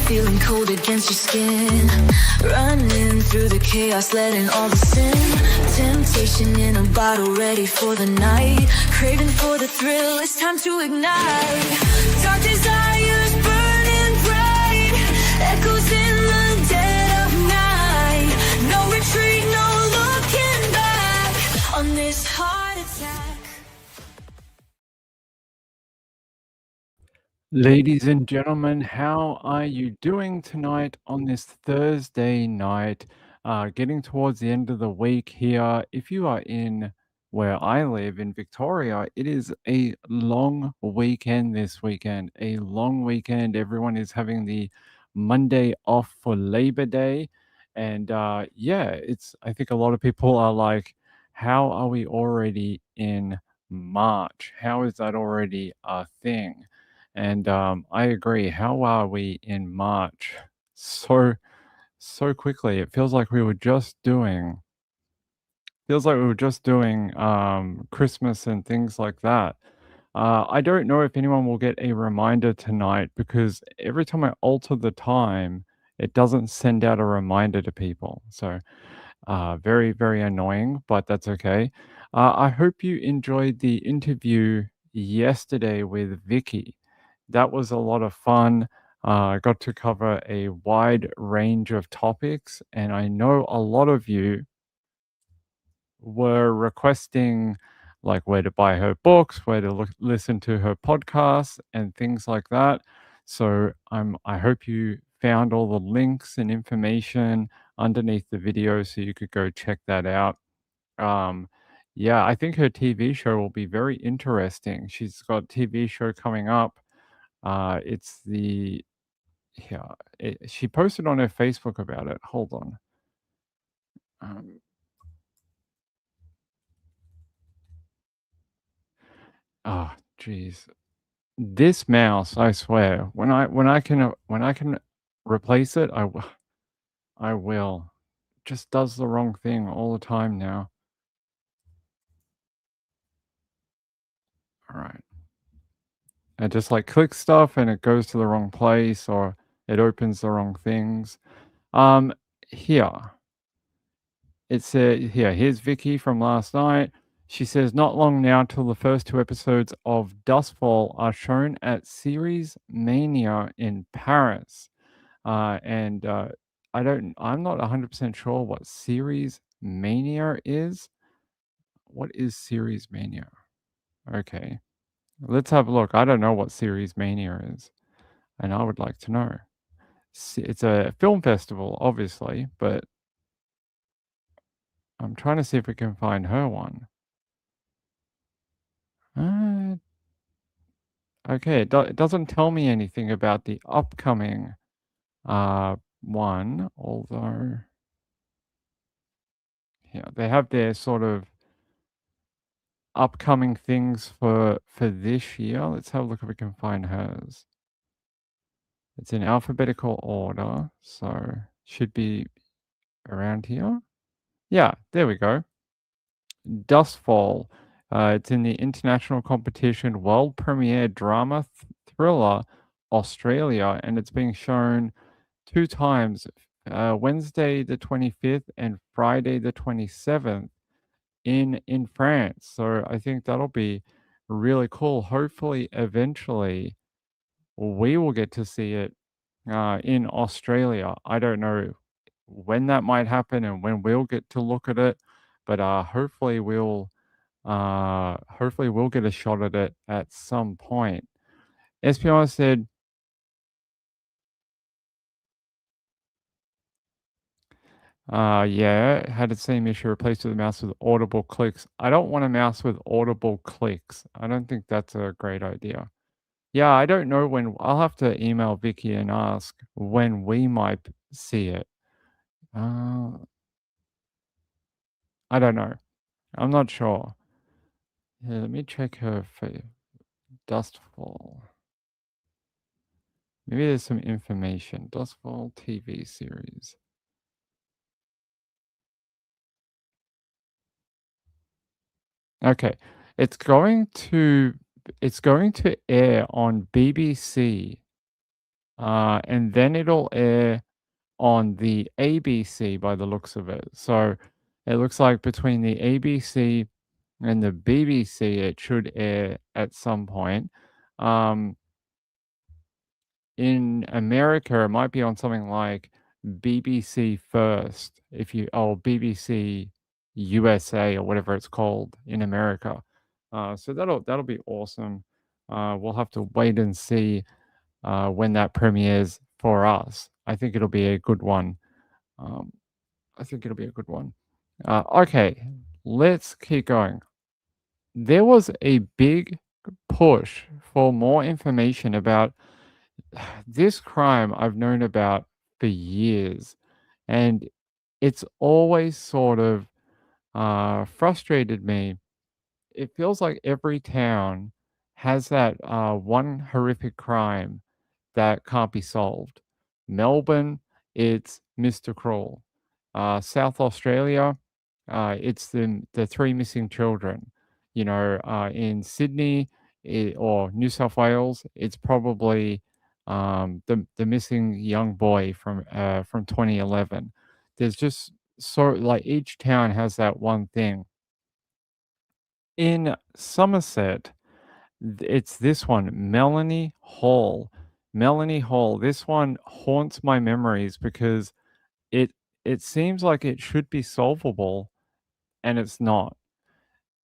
feeling cold against your skin. Running through the chaos, letting all the sin. Temptation in a bottle, ready for the night. Craving for the thrill, it's time to ignite. Dark desires burning bright. Echoes in the dead of night. No retreat, no looking back on this heart attack. Ladies and gentlemen, how are you doing tonight on this Thursday night? Getting towards the end of the week here. If you are in where I live in Victoria, it is a long weekend this weekend. A long weekend. Everyone is having the Monday off for Labor Day. And yeah, I think a lot of people are like, how are we already in March? How is that already a thing? And I agree. How are we in March? So quickly. It feels like we were just doing Christmas and things like that. I don't know if anyone will get a reminder tonight because every time I alter the time, it doesn't send out a reminder to people. So very, very annoying, but that's okay. I hope you enjoyed the interview yesterday with Vicky. That was a lot of fun. I got to cover a wide range of topics, and I know a lot of you were requesting like where to buy her books, where to listen to her podcasts, and things like that. So I hope you found all the links and information underneath the video so you could go check that out. Um, yeah, I think her TV show will be very interesting. She's got a TV show coming up. It's the yeah. She posted on her Facebook about it. Hold on. Um, oh, jeez. This mouse, I swear, when I can replace it, I will. Just does the wrong thing all the time now. All right. I just like click stuff and it goes to the wrong place or it opens the wrong things. Um, here. Here's Vicky from last night. She says, not long now till the first two episodes of Dustfall are shown at Series Mania in Paris. And I'm not 100% sure what Series Mania is. What is Series Mania? Okay, let's have a look. I don't know what Series Mania is, and I would like to know. It's a film festival, obviously, but I'm trying to see if we can find her one. Uh, okay, it doesn't tell me anything about the upcoming one, although yeah, they have their sort of upcoming things for this year. Let's have a look if we can find hers. It's in alphabetical order, so should be around here. Yeah, there we go. Dustfall. It's in the international competition world premiere drama thriller Australia, and it's being shown 2 times, Wednesday the 25th and Friday the 27th in France. So I think that'll be really cool. Hopefully, eventually, we will get to see it in Australia. I don't know when that might happen and when we'll get to look at it, but hopefully we'll get a shot at it at some point. SPR said, yeah, had the same issue, replaced the mouse with audible clicks. I don't want a mouse with audible clicks. I don't think that's a great idea. Yeah, I don't know when. I'll have to email Vicky and ask when we might see it. Uh, I don't know. I'm not sure. Yeah, let me check her Dustfall. Maybe there's some information. Dustfall TV series. Okay. It's going to air on BBC and then it'll air on the ABC by the looks of it. So it looks like between the ABC and the BBC, it should air at some point. Um, in America, it might be on something like BBC First, if you or BBC USA or whatever it's called in America. So that'll be awesome. We'll have to wait and see when that premieres for us. I think it'll be a good one. Um, I think it'll be a good one. Okay, let's keep going. There was a big push for more information about this crime I've known about for years, and it's always sort of frustrated me. It feels like every town has that one horrific crime that can't be solved. Melbourne, it's Mr. Cruel. South Australia, it's the three missing children. In Sydney or New South Wales, it's probably the missing young boy from 2011. There's just like each town has that one thing. In Somerset, it's this one, Melanie Hall. Melanie Hall. This one haunts my memories because it it seems like it should be solvable and it's not.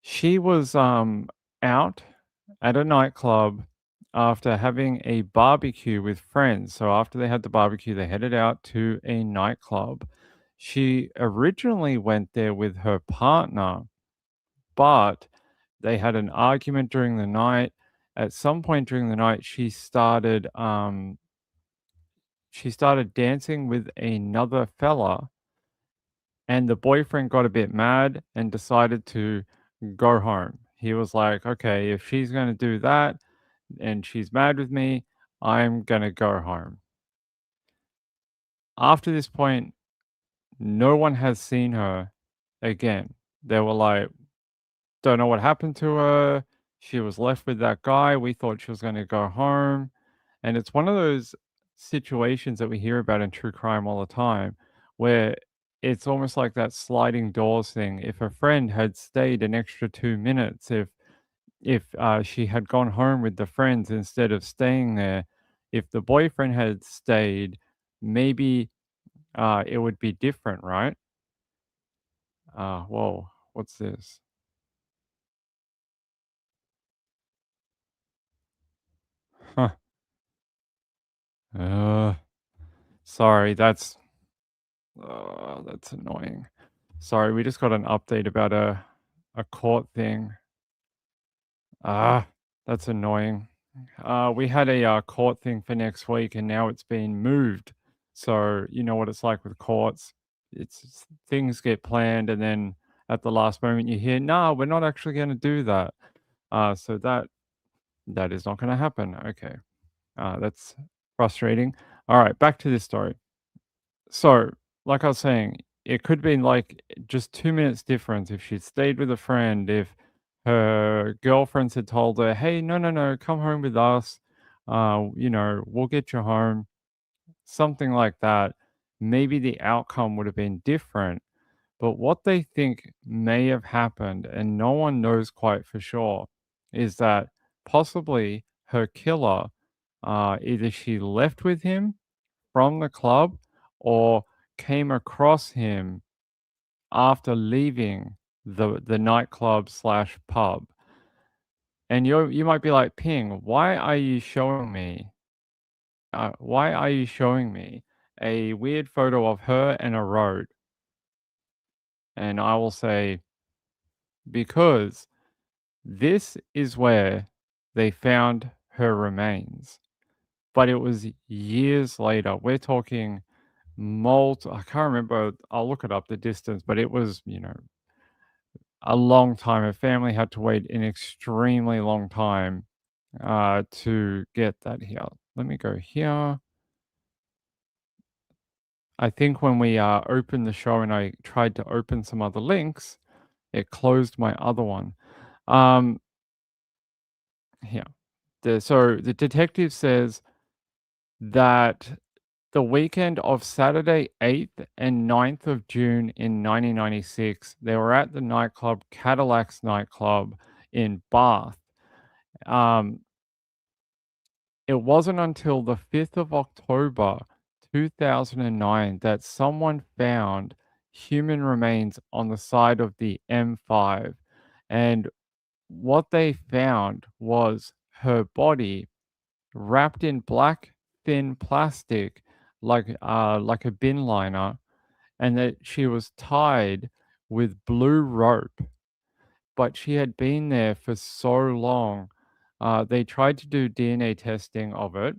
She was out at a nightclub after having a barbecue with friends. So after they had the barbecue, they headed out to a nightclub. She originally went there with her partner, but they had an argument during the night. At some point during the night, she started dancing with another fella, and the boyfriend got a bit mad and decided to go home. He was like, "Okay, if she's gonna do that and she's mad with me, I'm gonna go home." After this point, no one has seen her again. They were like, "Don't know what happened to her. She was left with that guy. We thought she was gonna go home." And it's one of those situations that we hear about in true crime all the time, where it's almost like that sliding doors thing. If a friend had stayed an extra 2 minutes, if she had gone home with the friends instead of staying there, if the boyfriend had stayed, maybe, it would be different, right? Whoa, what's this? Huh. Uh, sorry, that's annoying. Sorry, we just got an update about a court thing. Ah, that's annoying. We had a court thing for next week, and now it's been moved. So you know what it's like with courts. Things get planned, and then at the last moment you hear, "Nah, we're not actually going to do that." So that is not going to happen. Okay, that's frustrating. All right, back to this story. So, like I was saying, it could be like just 2 minutes difference if she'd stayed with a friend, if her girlfriends had told her, "Hey, no, no, no, come home with us. We'll get you home." Something like that. Maybe the outcome would have been different. But what they think may have happened, and no one knows quite for sure, is that possibly her killer, either she left with him from the club or came across him after leaving the nightclub slash pub. And you might be like, Ping, why are you showing me a weird photo of her and a road? And I will say, because this is where they found her remains. But it was years later. We're talking I can't remember. I'll look it up the distance, but it was, a long time. Her family had to wait an extremely long time to get that here. Let me go here. I think when we opened the show and I tried to open some other links, it closed my other one. Um, Here. So the detective says that the weekend of Saturday 8th and 9th of June in 1996, they were at the nightclub Cadillac's nightclub in Bath. Um, it wasn't until the 5th of October 2009 that someone found human remains on the side of the M5. And what they found was her body wrapped in black thin plastic like a bin liner, and that she was tied with blue rope, but she had been there for so long. They tried to do DNA testing of it,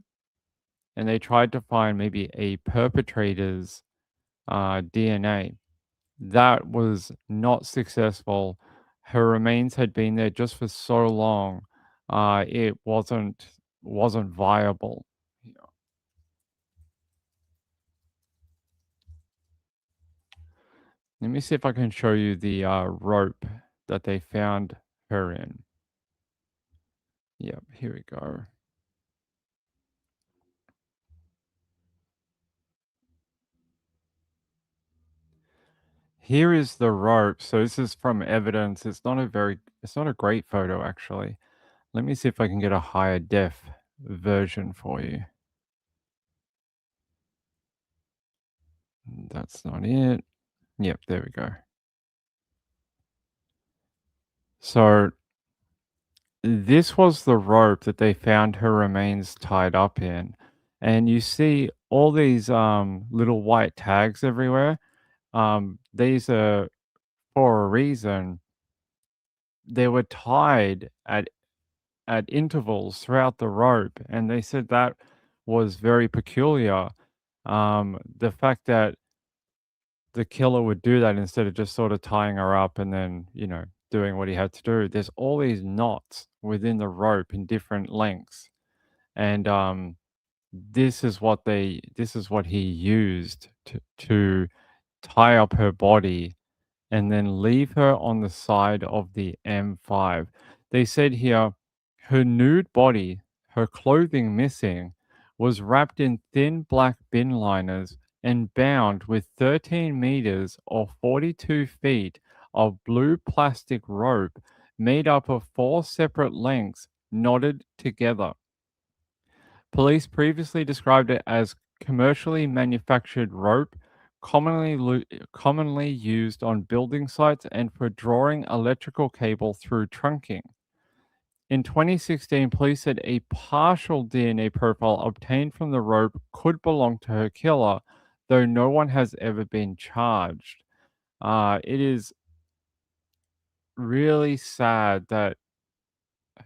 and they tried to find maybe a perpetrator's DNA. That was not successful. Her remains had been there just for so long. It wasn't viable. Yeah. Let me see if I can show you the rope that they found her in. Yep, here we go. Here is the rope. So this is from evidence. It's not a great photo actually. Let me see if I can get a higher def version for you. That's not it. Yep, there we go. So this was the rope that they found her remains tied up in. And you see all these little white tags everywhere. These are for a reason. They were tied at intervals throughout the rope, and they said that was very peculiar. The fact that the killer would do that instead of just sort of tying her up and then, doing what he had to do. There's all these knots within the rope in different lengths. And this is what he used to tie up her body and then leave her on the side of the M5. They said here her nude body, her clothing missing, was wrapped in thin black bin liners and bound with 13 meters or 42 feet of blue plastic rope made up of four separate lengths knotted together. Police previously described it as commercially manufactured rope, commonly used on building sites and for drawing electrical cable through trunking. In 2016, police said a partial DNA profile obtained from the rope could belong to her killer, though no one has ever been charged. It is really sad that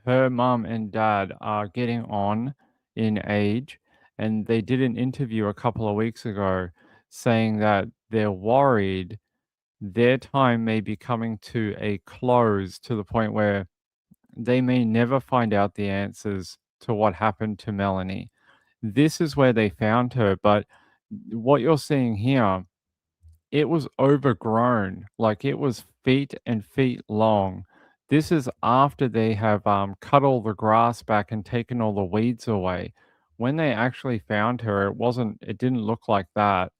her mum and dad are getting on in age, and they did an interview a couple of weeks ago saying that they're worried their time may be coming to a close to the point where they may never find out the answers to what happened to Melanie. This is where they found her, but what you're seeing here, it was overgrown, like it was feet and feet long. This is after they have cut all the grass back and taken all the weeds away. When they actually found her, it didn't look like that.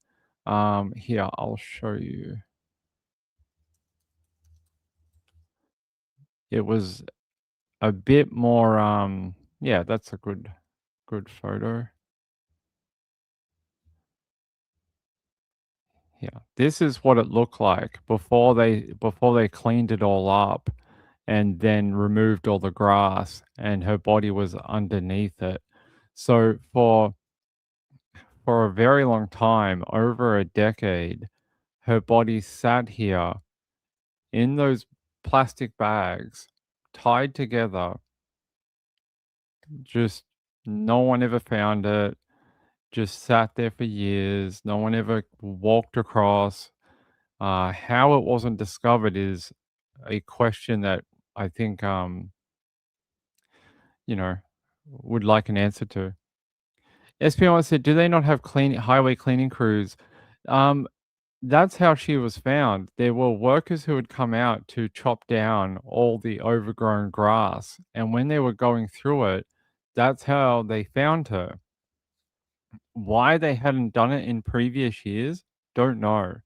Here, I'll show you. It was a bit more, yeah, that's a good photo. Yeah, this is what it looked like before they cleaned it all up and then removed all the grass, and her body was underneath it. So for a very long time, over a decade, her body sat here in those plastic bags, tied together. Just no one ever found it. Just sat there for years. No one ever walked across. How it wasn't discovered is a question that I think, you know, would like an answer to. SPO said, "Do they not have highway cleaning crews?" Um, that's how she was found. There were workers who would come out to chop down all the overgrown grass, and when they were going through it, that's how they found her. Why they hadn't done it in previous years, don't know.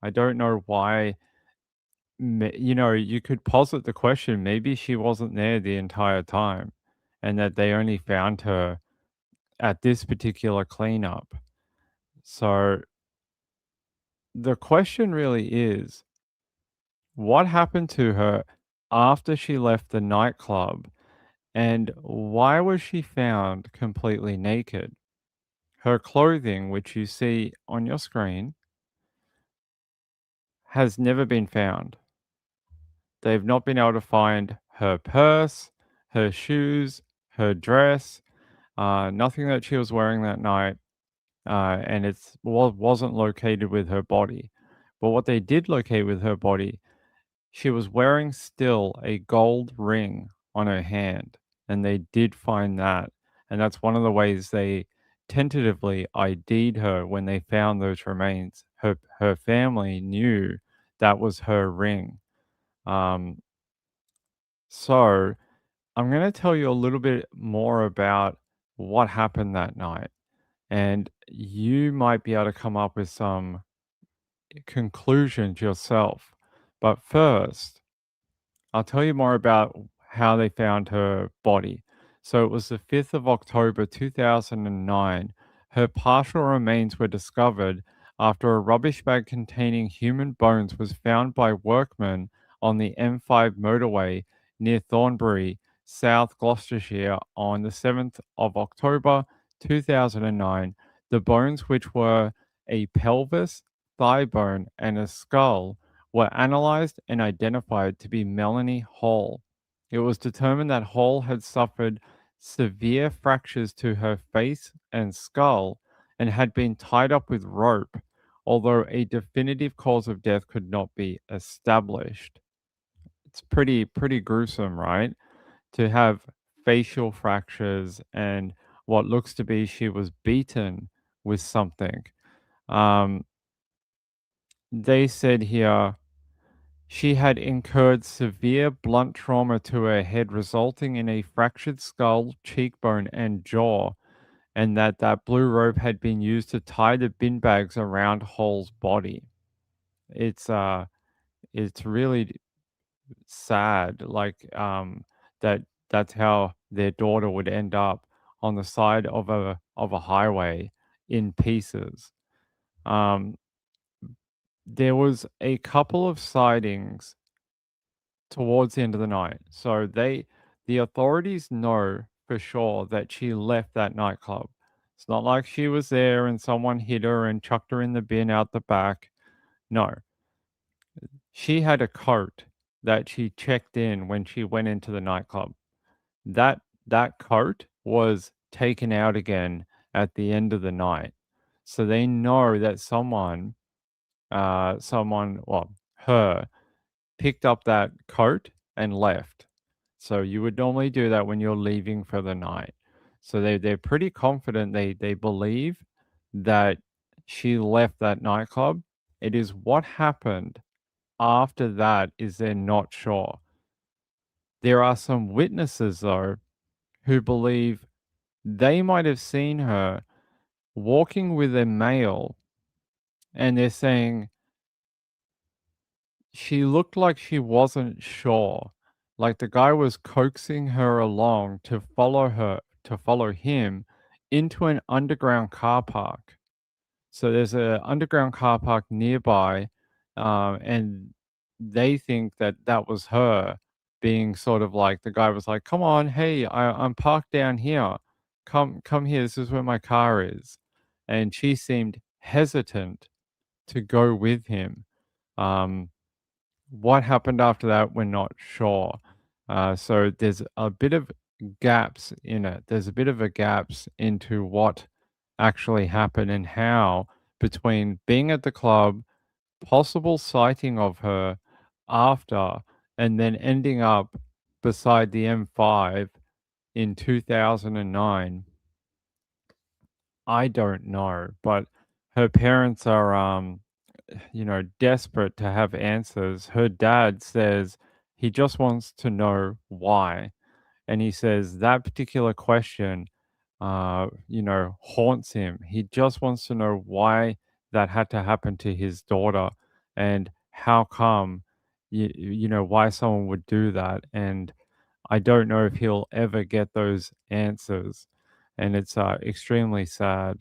I don't know why. You could posit the question, maybe she wasn't there the entire time and that they only found her at this particular cleanup. So the question really is, what happened to her after she left the nightclub, and why was she found completely naked? Her clothing, which you see on your screen, has never been found. They've not been able to find her purse, her shoes, her dress, nothing that she was wearing that night, and wasn't located with her body. But what they did locate with her body, she was wearing still a gold ring on her hand, and they did find that. And that's one of the ways they tentatively ID'd her when they found those remains. Her family knew that was her ring. Um, so I'm going to tell you a little bit more about what happened that night, and you might be able to come up with some conclusions yourself. But first, I'll tell you more about how they found her body. So it was the 5th of October 2009. Her partial remains were discovered after a rubbish bag containing human bones was found by workmen on the M5 motorway near Thornbury, South Gloucestershire on the 7th of October 2009. The bones, which were a pelvis, thigh bone, and a skull, were analyzed and identified to be Melanie Hall. It was determined that Hall had suffered severe fractures to her face and skull and had been tied up with rope, although a definitive cause of death could not be established. It's pretty gruesome, right? To have facial fractures and what looks to be she was beaten with something. Um, they said here she had incurred severe blunt trauma to her head, resulting in a fractured skull, cheekbone, and jaw, and that blue rope had been used to tie the bin bags around Hall's body. It's it's really sad, like that that's how their daughter would end up on the side of a highway in pieces. Um, there was a couple of sightings towards the end of the night. So the authorities know for sure that she left that nightclub. It's not like she was there and someone hit her and chucked her in the bin out the back. No. She had a coat that she checked in when she went into the nightclub. That coat was taken out again at the end of the night. So they know that well, her picked up that coat and left. So you would normally do that when you're leaving for the night. So they're pretty confident, they believe that she left that nightclub. It is what happened after that is they're not sure. There are some witnesses though who believe they might have seen her walking with a male, and they're saying she looked like she wasn't sure. Like the guy was coaxing her along to follow him into an underground car park. So there's a underground car park nearby, and they think that that was her being sort of like the guy was like, "Come on, hey, I'm parked down here. Come here. This is where my car is." And she seemed hesitant to go with him. Um, what happened after that, we're not sure. So there's a bit of gaps in it. There's a bit of a gaps into what actually happened and how between being at the club, possible sighting of her after, and then ending up beside the M5 in 2009. I don't know, but her parents are desperate to have answers. Her dad says he just wants to know why. And he says that particular question haunts him. He just wants to know why that had to happen to his daughter and how come, why someone would do that. And I don't know if he'll ever get those answers. And it's extremely sad.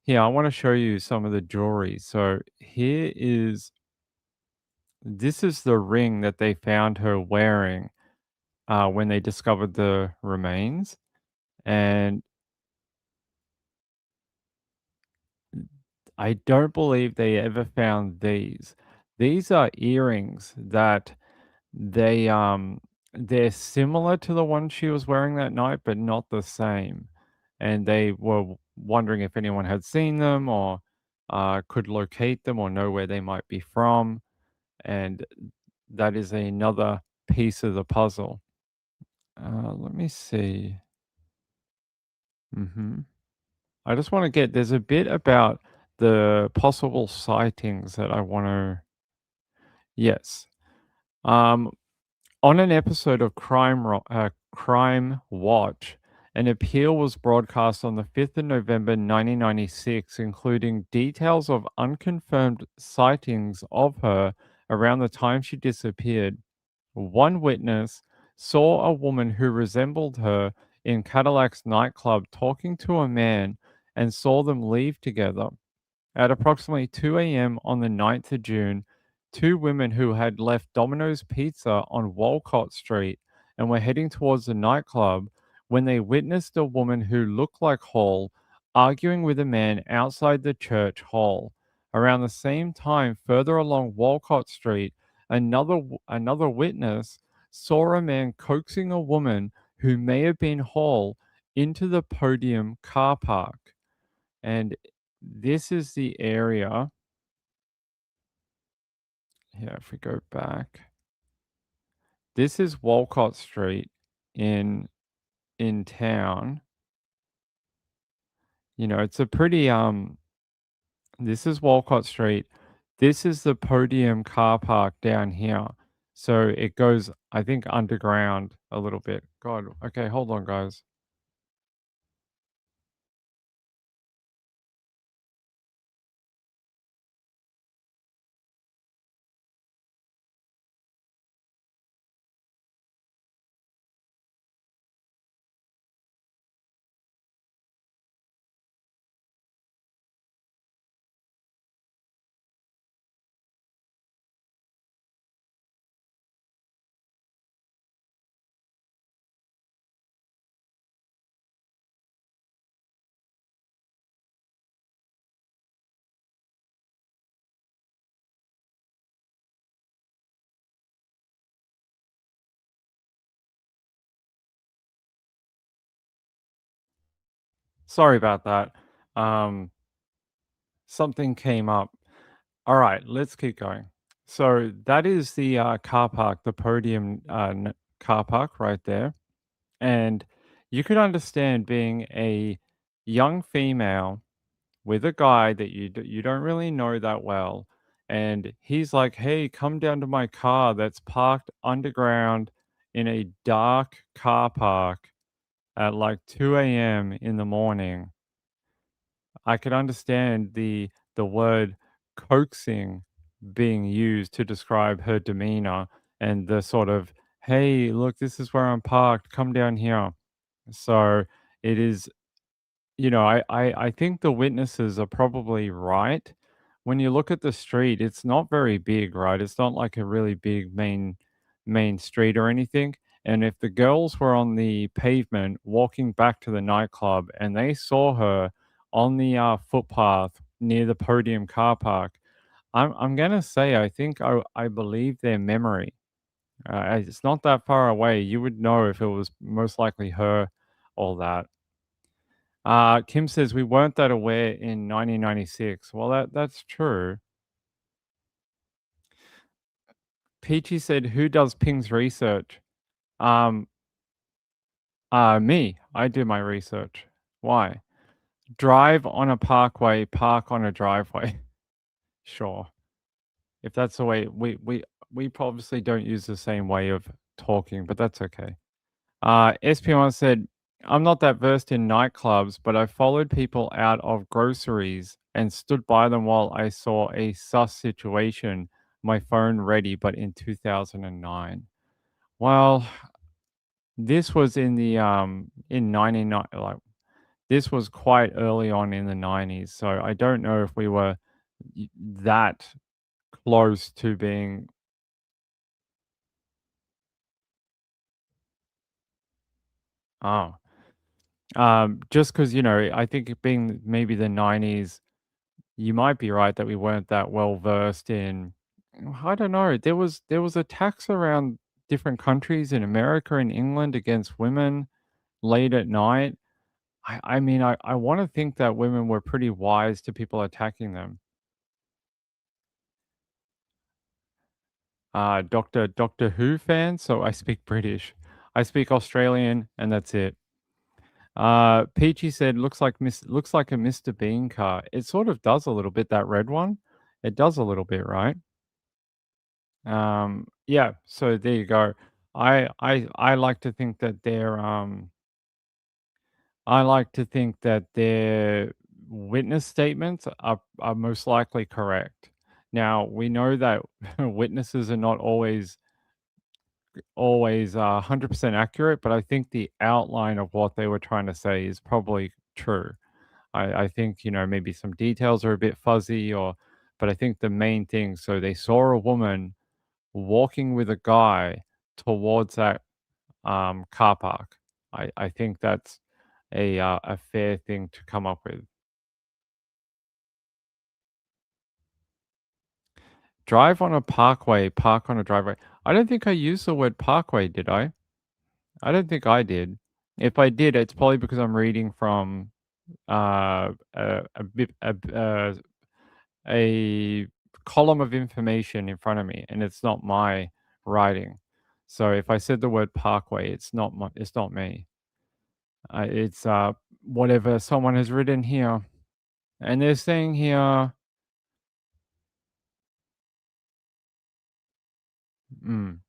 Here, I want to show you some of the jewelry. So this is the ring that they found her wearing when they discovered the remains. And I don't believe they ever found these. These are earrings that they're similar to the one she was wearing that night, but not the same. And they were wondering if anyone had seen them or could locate them or know where they might be from. And that is another piece of the puzzle. Let me see. hmm I just want to get, there's a bit about the possible sightings that I want to, yes. Um, on an episode of Crime Watch, an appeal was broadcast on the 5th of November 1996, including details of unconfirmed sightings of her around the time she disappeared. One witness saw a woman who resembled her in Cadillac's nightclub talking to a man and saw them leave together. At approximately 2 a.m. on the 9th of June, two women who had left Domino's Pizza on Walcott Street and were heading towards the nightclub when they witnessed a woman who looked like Hall arguing with a man outside the church hall. Around the same time, further along Walcott Street, another witness saw a man coaxing a woman who may have been Hall into the podium car park. And this is the area here. If we go back, this is Walcott Street in town. It's a pretty this is Walcott Street. This is the podium car park down here. So it goes, I think, underground a little bit. God, okay, hold on, guys. Sorry about that. Um, Something came up. All right, let's keep going. So that is the car park, the podium car park right there. And you could understand being a young female with a guy that you don't really know that well, and he's like, "Hey, come down to my car that's parked underground in a dark car park at like 2 a.m. in the morning." I could understand the word coaxing being used to describe her demeanor and the sort of, "Hey, look, this is where I'm parked. Come down here." So it is, I think the witnesses are probably right. When you look at the street, it's not very big, right? It's not like a really big main street or anything. And if the girls were on the pavement walking back to the nightclub and they saw her on the footpath near the podium car park, I'm gonna say I think I believe their memory. It's not that far away. You would know if it was most likely her or that. Kim says we weren't that aware in 1996. Well, that's true. Peachy said, "Who does Ping's research?" Um, Me. I do my research. Why? Drive on a parkway, park on a driveway. Sure. If that's the way we obviously don't use the same way of talking, but that's okay. SP1 said I'm not that versed in nightclubs, but I followed people out of groceries and stood by them while I saw a sus situation, my phone ready, but in 2009. Well, this was in 99, like, this was quite early on in the 90s, so I don't know if we were that close to being. Oh, just because, I think it being maybe the 90s, you might be right that we weren't that well versed in. I don't know. There was attacks around different countries in America and England against women late at night. I mean, I want to think that women were pretty wise to people attacking them. Doctor Who fan, so I speak British. I speak Australian, and that's it. Peachy said, looks like a Mr. Bean car." It sort of does a little bit, that red one. It does a little bit, right? Yeah, so there you go. I like to think that their witness statements are most likely correct. Now, we know that witnesses are not always 100% accurate, but I think the outline of what they were trying to say is probably true. I think, maybe some details are a bit fuzzy, but I think the main thing, so they saw a woman walking with a guy towards that car park. I think that's a fair thing to come up with. Drive on a parkway, park on a driveway. I don't think I used the word parkway, did I? I don't think I did. If I did, it's probably because I'm reading from a bit a column of information in front of me, and it's not my writing. So if I said the word parkway, it's not me. It's whatever someone has written here, and they're saying here. Mm,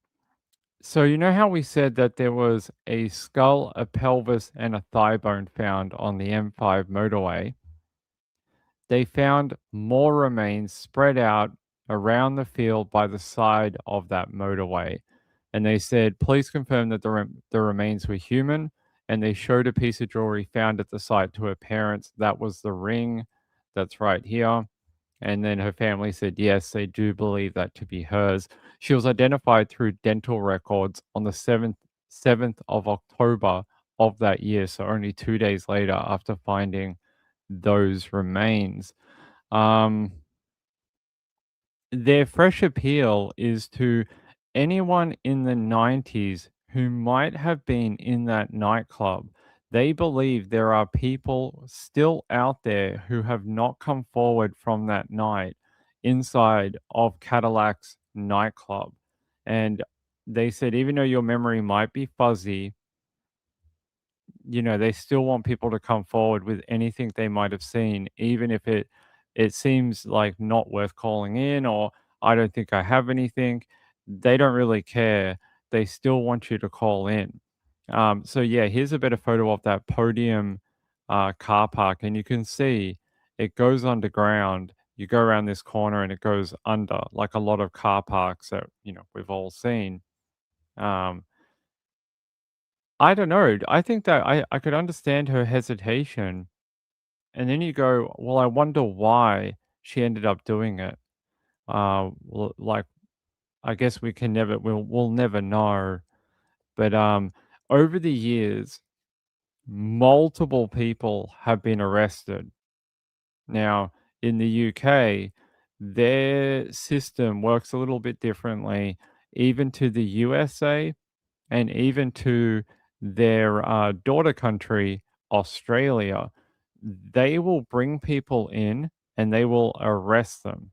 so you know how we said that there was a skull, a pelvis, and a thigh bone found on the M5 motorway? They found more remains spread out around the field by the side of that motorway. And they said, please confirm that the remains were human. And they showed a piece of jewelry found at the site to her parents. That was the ring that's right here. And then her family said, yes, they do believe that to be hers. She was identified through dental records on the 7th of October of that year. So only 2 days later after finding those remains. Um, their fresh appeal is to anyone in the 90s who might have been in that nightclub. They believe there are people still out there who have not come forward from that night inside of Cadillac's nightclub. And they said, even though your memory might be fuzzy, they still want people to come forward with anything they might have seen, even if it seems like not worth calling in, or I don't think I have anything. They don't really care. They still want you to call in. So yeah, here's a better photo of that podium car park, and you can see it goes underground. You go around this corner and it goes under, like a lot of car parks that we've all seen. Um, I don't know. I think that I could understand her hesitation, and then you go, "Well, I wonder why she ended up doing it." Like, I guess we'll never know. But over the years, multiple people have been arrested. Now, in the UK, their system works a little bit differently, even to the USA. And even to their daughter country, Australia, they will bring people in and they will arrest them.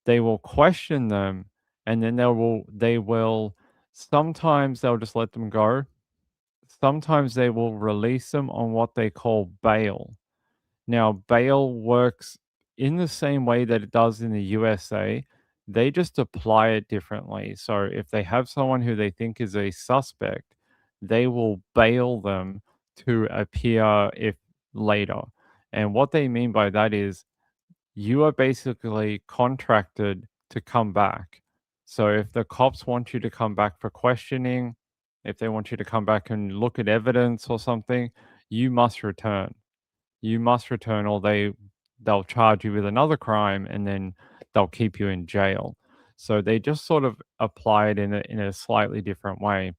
They will question them, and then they will sometimes they'll just let them go. Sometimes they will release them on what they call bail. Now, bail works in the same way that it does in the USA. They just apply it differently. So if they have someone who they think is a suspect, they will bail them to appear if later. And what they mean by that is you are basically contracted to come back. So if the cops want you to come back for questioning, if they want you to come back and look at evidence or something, you must return. You must return or they'll charge you with another crime and then they'll keep you in jail. So they just sort of apply it in a slightly different way.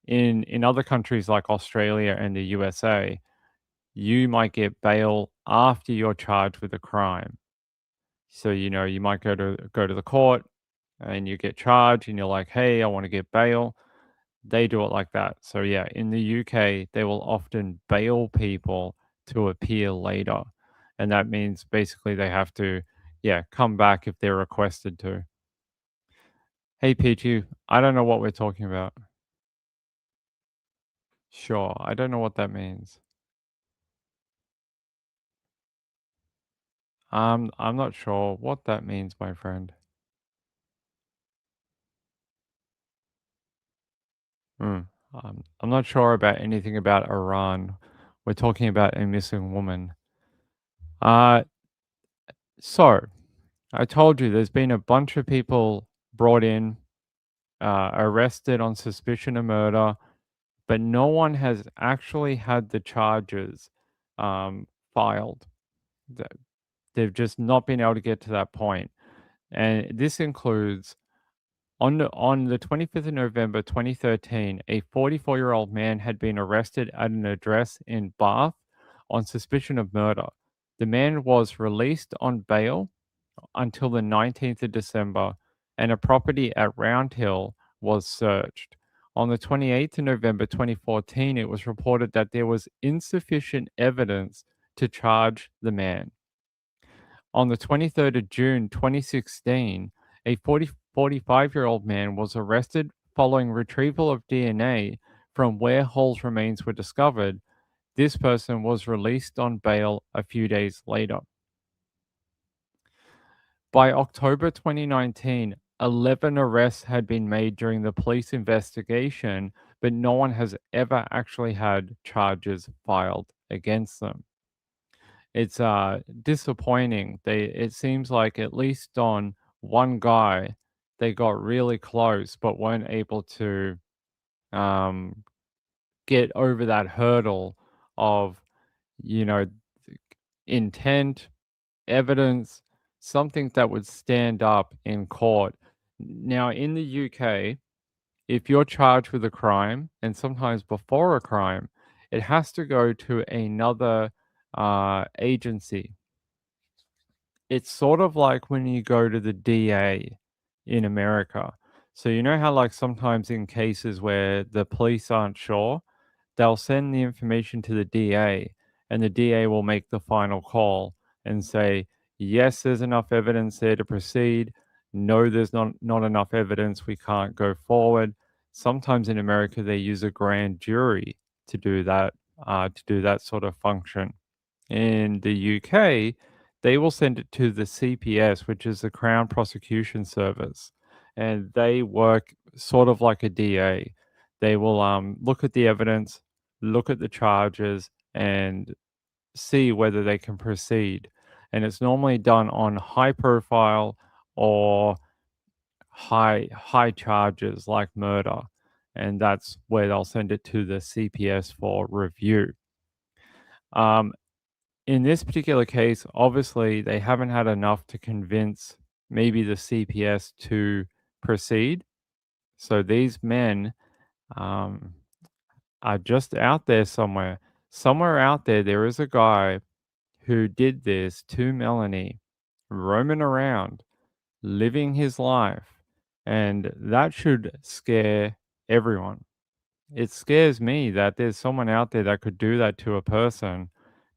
In other countries like Australia and the USA, you might get bail after you're charged with a crime. So, you might go to the court and you get charged and you're like, "Hey, I want to get bail." They do it like that. So yeah, in the UK, they will often bail people to appear later. And that means basically they have to, yeah, come back if they're requested to. Hey, Peachy, I don't know what we're talking about. Sure, I don't know what that means. I'm not sure what that means, my friend. Mm, I'm not sure about anything about Iran. We're talking about a missing woman. Uh, so I told you there's been a bunch of people brought in, arrested on suspicion of murder, but no one has actually had the charges filed. Th- They've just not been able to get to that point. And this includes on the 25th of November 2013, a 44-year-old man had been arrested at an address in Bath on suspicion of murder. The man was released on bail until the 19th of December, and a property at Round Hill was searched. On the 28th of November 2014, it was reported that there was insufficient evidence to charge the man. On the 23rd of June 2016, a 45-year-old man was arrested following retrieval of DNA from where Hall's remains were discovered. This person was released on bail a few days later. By October 2019, 11 arrests had been made during the police investigation, but no one has ever actually had charges filed against them. It's disappointing. It seems like at least on one guy, they got really close, but weren't able to um, get over that hurdle of, you know, intent, evidence, something that would stand up in court. Now, in the UK, if you're charged with a crime, and sometimes before a crime, it has to go to another agency. It's sort of like when you go to the DA in America. So you know how like sometimes in cases where the police aren't sure, they'll send the information to the DA and the DA will make the final call and say, yes, there's enough evidence there to proceed. No, there's not enough evidence. We can't go forward. Sometimes in America they use a grand jury to do that sort of function. In the UK, they will send it to the CPS, which is the Crown Prosecution Service, and they work sort of like a DA. They will look at the evidence, look at the charges, and see whether they can proceed. And it's normally done on high profile or high charges like murder, and that's where they'll send it to the CPS for review. Um, in this particular case, obviously, they haven't had enough to convince maybe the CPS to proceed. So these men um, are just out there somewhere. Somewhere out there, there is a guy who did this to Melanie, roaming around, living his life. And that should scare everyone. It scares me that there's someone out there that could do that to a person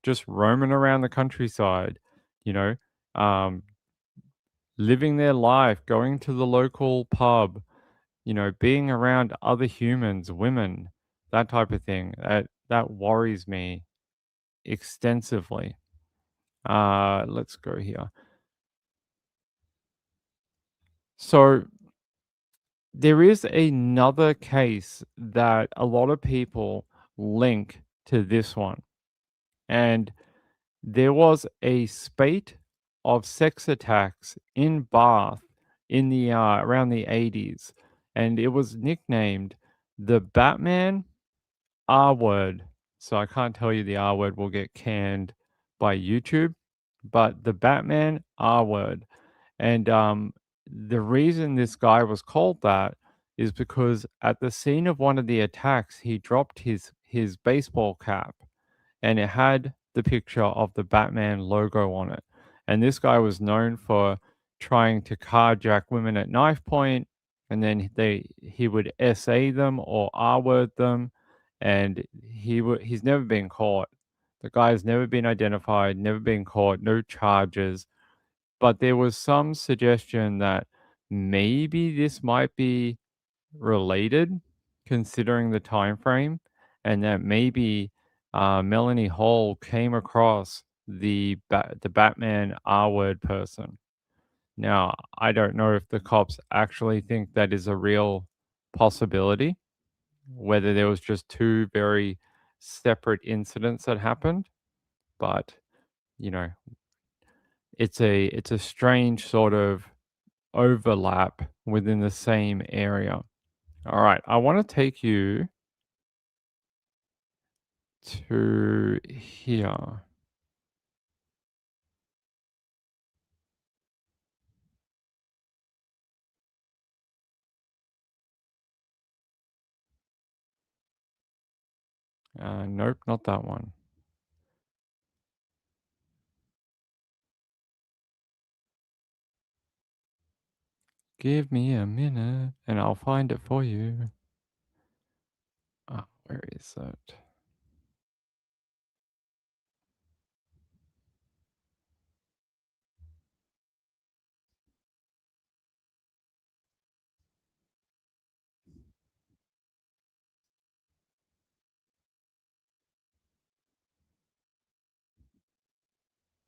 just roaming around the countryside, you know, um, living their life, going to the local pub, being around other humans, women, that type of thing. That worries me extensively. Let's go here. So There is another case that a lot of people link to this one, and there was a spate of sex attacks in Bath in the around the 80s, and it was nicknamed the Batman R word. So I can't tell you the R word will get canned by YouTube, but the Batman R word. And the reason this guy was called that is because at the scene of one of the attacks, he dropped his baseball cap and it had the picture of the Batman logo on it. And this guy was known for trying to carjack women at knife point, and then he would SA them or R word them, and he's never been caught. The guy has never been identified, never been caught, no charges. But there was some suggestion that maybe this might be related, considering the time frame, and that maybe Melanie Hall came across the Batman R word person. Now, I don't know if the cops actually think that is a real possibility, whether there was just two very separate incidents that happened, but you know, it's a strange sort of overlap within the same area. All right, I want to take you to here. Nope, not that one. Give me a minute and I'll find it for you. Where is it?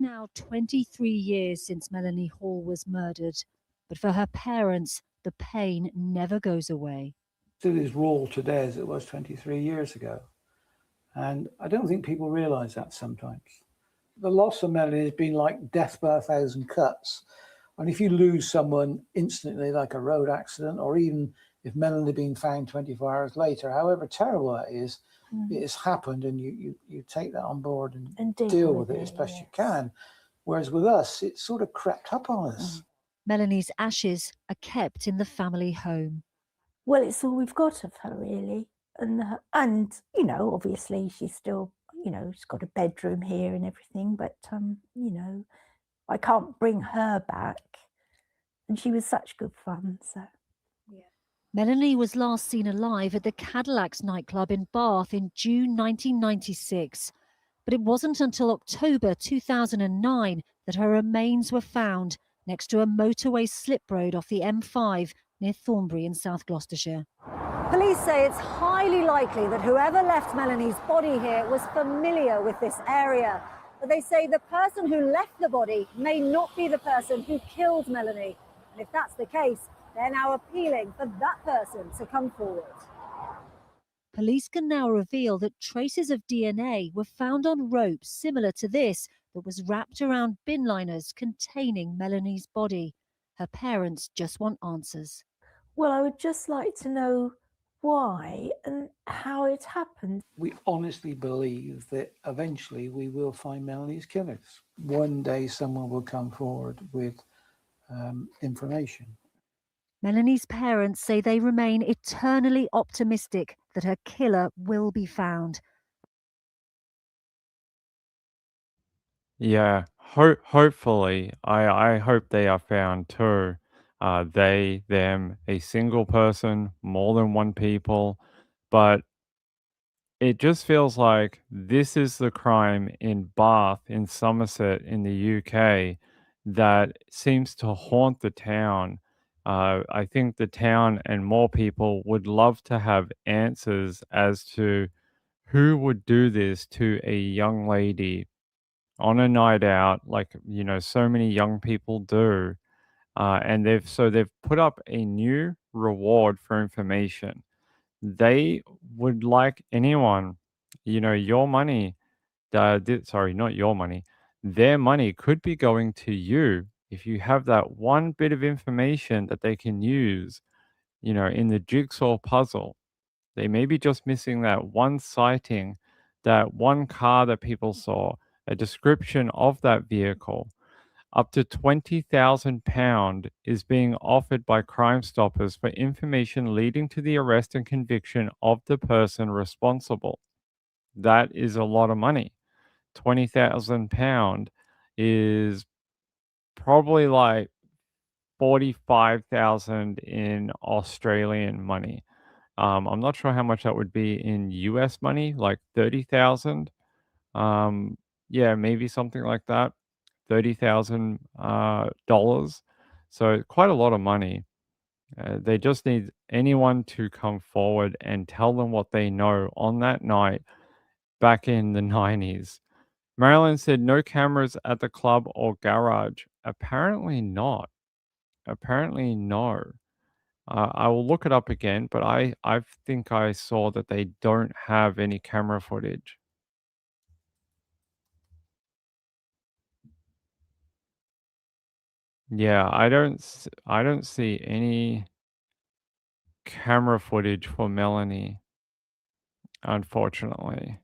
Now 23 years since Melanie Hall was murdered, but for her parents, the pain never goes away. Still as raw today as it was 23 years ago. And I don't think people realise that sometimes. The loss of Melanie has been like death by a thousand cuts. And if you lose someone instantly, like a road accident, or even if Melanie had been found 24 hours later, however terrible that is, it has happened, and you take that on board and deal with it as best you can. Whereas with us, it sort of crept up on us. Melanie's ashes are kept in the family home. Well, it's all we've got of her, really. And you know, obviously she's still, you know, she's got a bedroom here and everything, but you know, I can't bring her back. And she was such good fun, so. Melanie was last seen alive at the Cadillacs nightclub in Bath in June 1996. But it wasn't until October 2009 that her remains were found next to a motorway slip road off the M5 near Thornbury in South Gloucestershire. Police say it's highly likely that whoever left Melanie's body here was familiar with this area. But they say the person who left the body may not be the person who killed Melanie. And if that's the case, they're now appealing for that person to come forward. Police can now reveal that traces of DNA were found on ropes similar to this that was wrapped around bin liners containing Melanie's body. Her parents just want answers. Well, I would just like to know why and how it happened. We honestly believe that eventually we will find Melanie's killers. One day someone will come forward with information. Melanie's parents say they remain eternally optimistic that her killer will be found. Yeah, hopefully, I hope they are found too. They, them, a single person, more than one people, but it just feels like this is the crime in Bath, in Somerset, in the UK, that seems to haunt the town. I think the town and more people would love to have answers as to who would do this to a young lady on a night out, like so many young people do. And they've put up a new reward for information. They would like anyone, your money, sorry, not your money, their money could be going to you if you have that one bit of information that they can use, in the jigsaw puzzle. They may be just missing that one sighting, that one car that people saw, a description of that vehicle. Up to £20,000 is being offered by Crime Stoppers for information leading to the arrest and conviction of the person responsible. That is a lot of money. £20,000 is probably like 45,000 in Australian money. I'm not sure how much that would be in US money, like 30,000. Yeah, maybe something like that. $30,000 dollars. So quite a lot of money. They just need anyone to come forward and tell them what they know on that night back in the 90s. Marilyn said no cameras at the club or garage. Apparently not. Apparently no. I will look it up again, but I think I saw that they don't have any camera footage. Yeah, I don't see any camera footage for Melanie, unfortunately.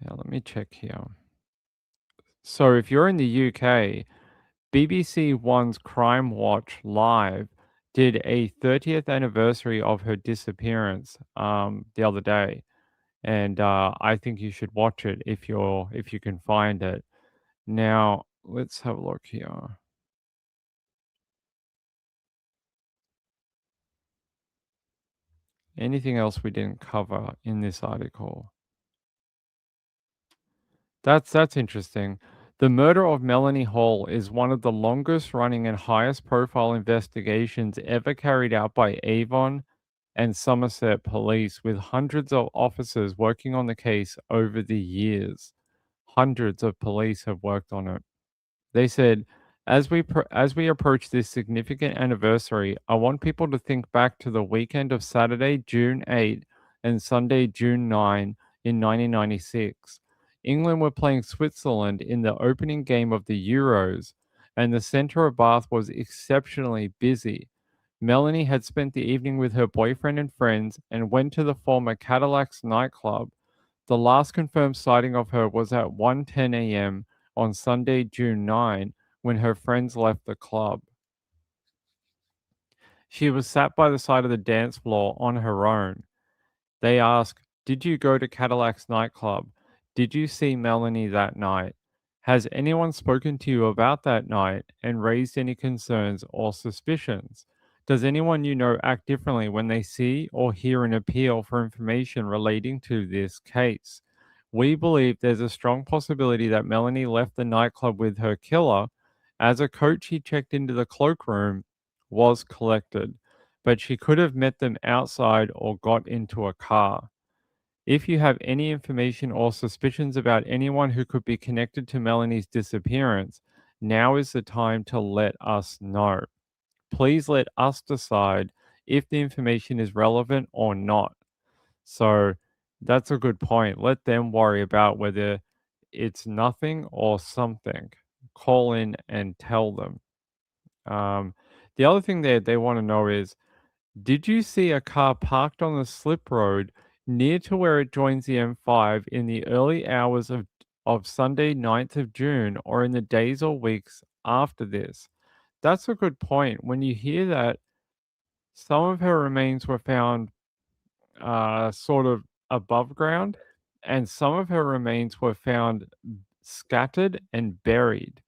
Yeah, let me check here. So if you're in the UK, BBC One's Crime Watch Live did a 30th anniversary of her disappearance the other day, and I think you should watch it if you can find it. Now let's have a look here. Anything else we didn't cover in this article? That's interesting. The murder of Melanie Hall is one of the longest running and highest profile investigations ever carried out by Avon and Somerset police, with hundreds of officers working on the case over the years. Hundreds of police have worked on it. They said, as we approach this significant anniversary, I want people to think back to the weekend of Saturday, June 8 and Sunday, June 9 in 1996. England were playing Switzerland in the opening game of the Euros, and the centre of Bath was exceptionally busy. Melanie had spent the evening with her boyfriend and friends and went to the former Cadillac's nightclub. The last confirmed sighting of her was at 1:10 a.m. on Sunday, June 9, when her friends left the club. She was sat by the side of the dance floor on her own. They asked, "Did you go to Cadillac's nightclub? Did you see Melanie that night? Has anyone spoken to you about that night and raised any concerns or suspicions? Does anyone you know act differently when they see or hear an appeal for information relating to this case? We believe there's a strong possibility that Melanie left the nightclub with her killer, as a coat she checked into the cloakroom was collected, but she could have met them outside or got into a car. If you have any information or suspicions about anyone who could be connected to Melanie's disappearance, now is the time to let us know. Please let us decide if the information is relevant or not." So that's a good point. Let them worry about whether it's nothing or something. Call in and tell them. The other thing they want to know is, did you see a car parked on the slip road near to where it joins the M5 in the early hours of Sunday, 9th of June, or in the days or weeks after this? That's a good point. When you hear that, some of her remains were found sort of above ground, and some of her remains were found scattered and buried.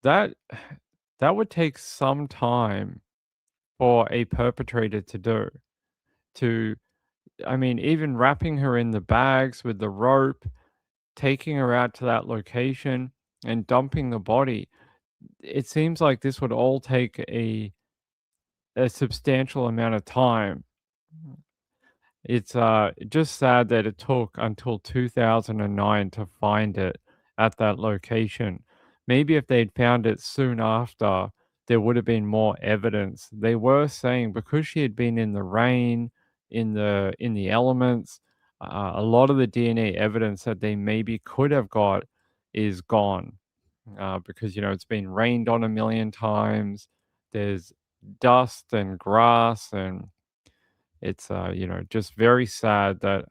That that would take some time for a perpetrator to do. To I mean, even wrapping her in the bags with the rope, taking her out to that location, and dumping the body. It seems like this would all take a substantial amount of time. It's just sad that it took until 2009 to find it at that location. Maybe if they'd found it soon after, there would have been more evidence. They were saying because she had been in the rain, in the elements, a lot of the DNA evidence that they maybe could have got is gone because it's been rained on a million times. There's dust and grass, and it's just very sad that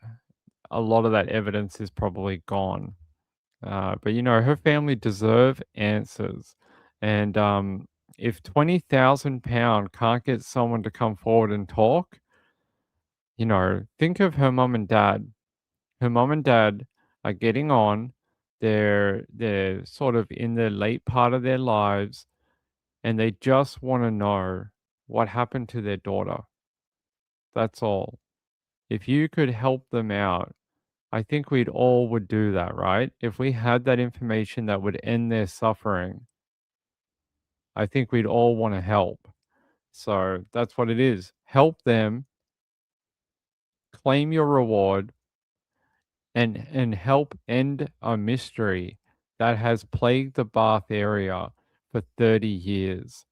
a lot of that evidence is probably gone. But her family deserve answers, and if £20,000 can't get someone to come forward and talk, think of her mum and dad. Her mum and dad are getting on. They're sort of in the late part of their lives, and they just want to know what happened to their daughter. That's all. If you could help them out, I think we'd all would do that, right? If we had that information that would end their suffering, I think we'd all want to help. So that's what it is. Help them, claim your reward, and help end a mystery that has plagued the Bath area for 30 years.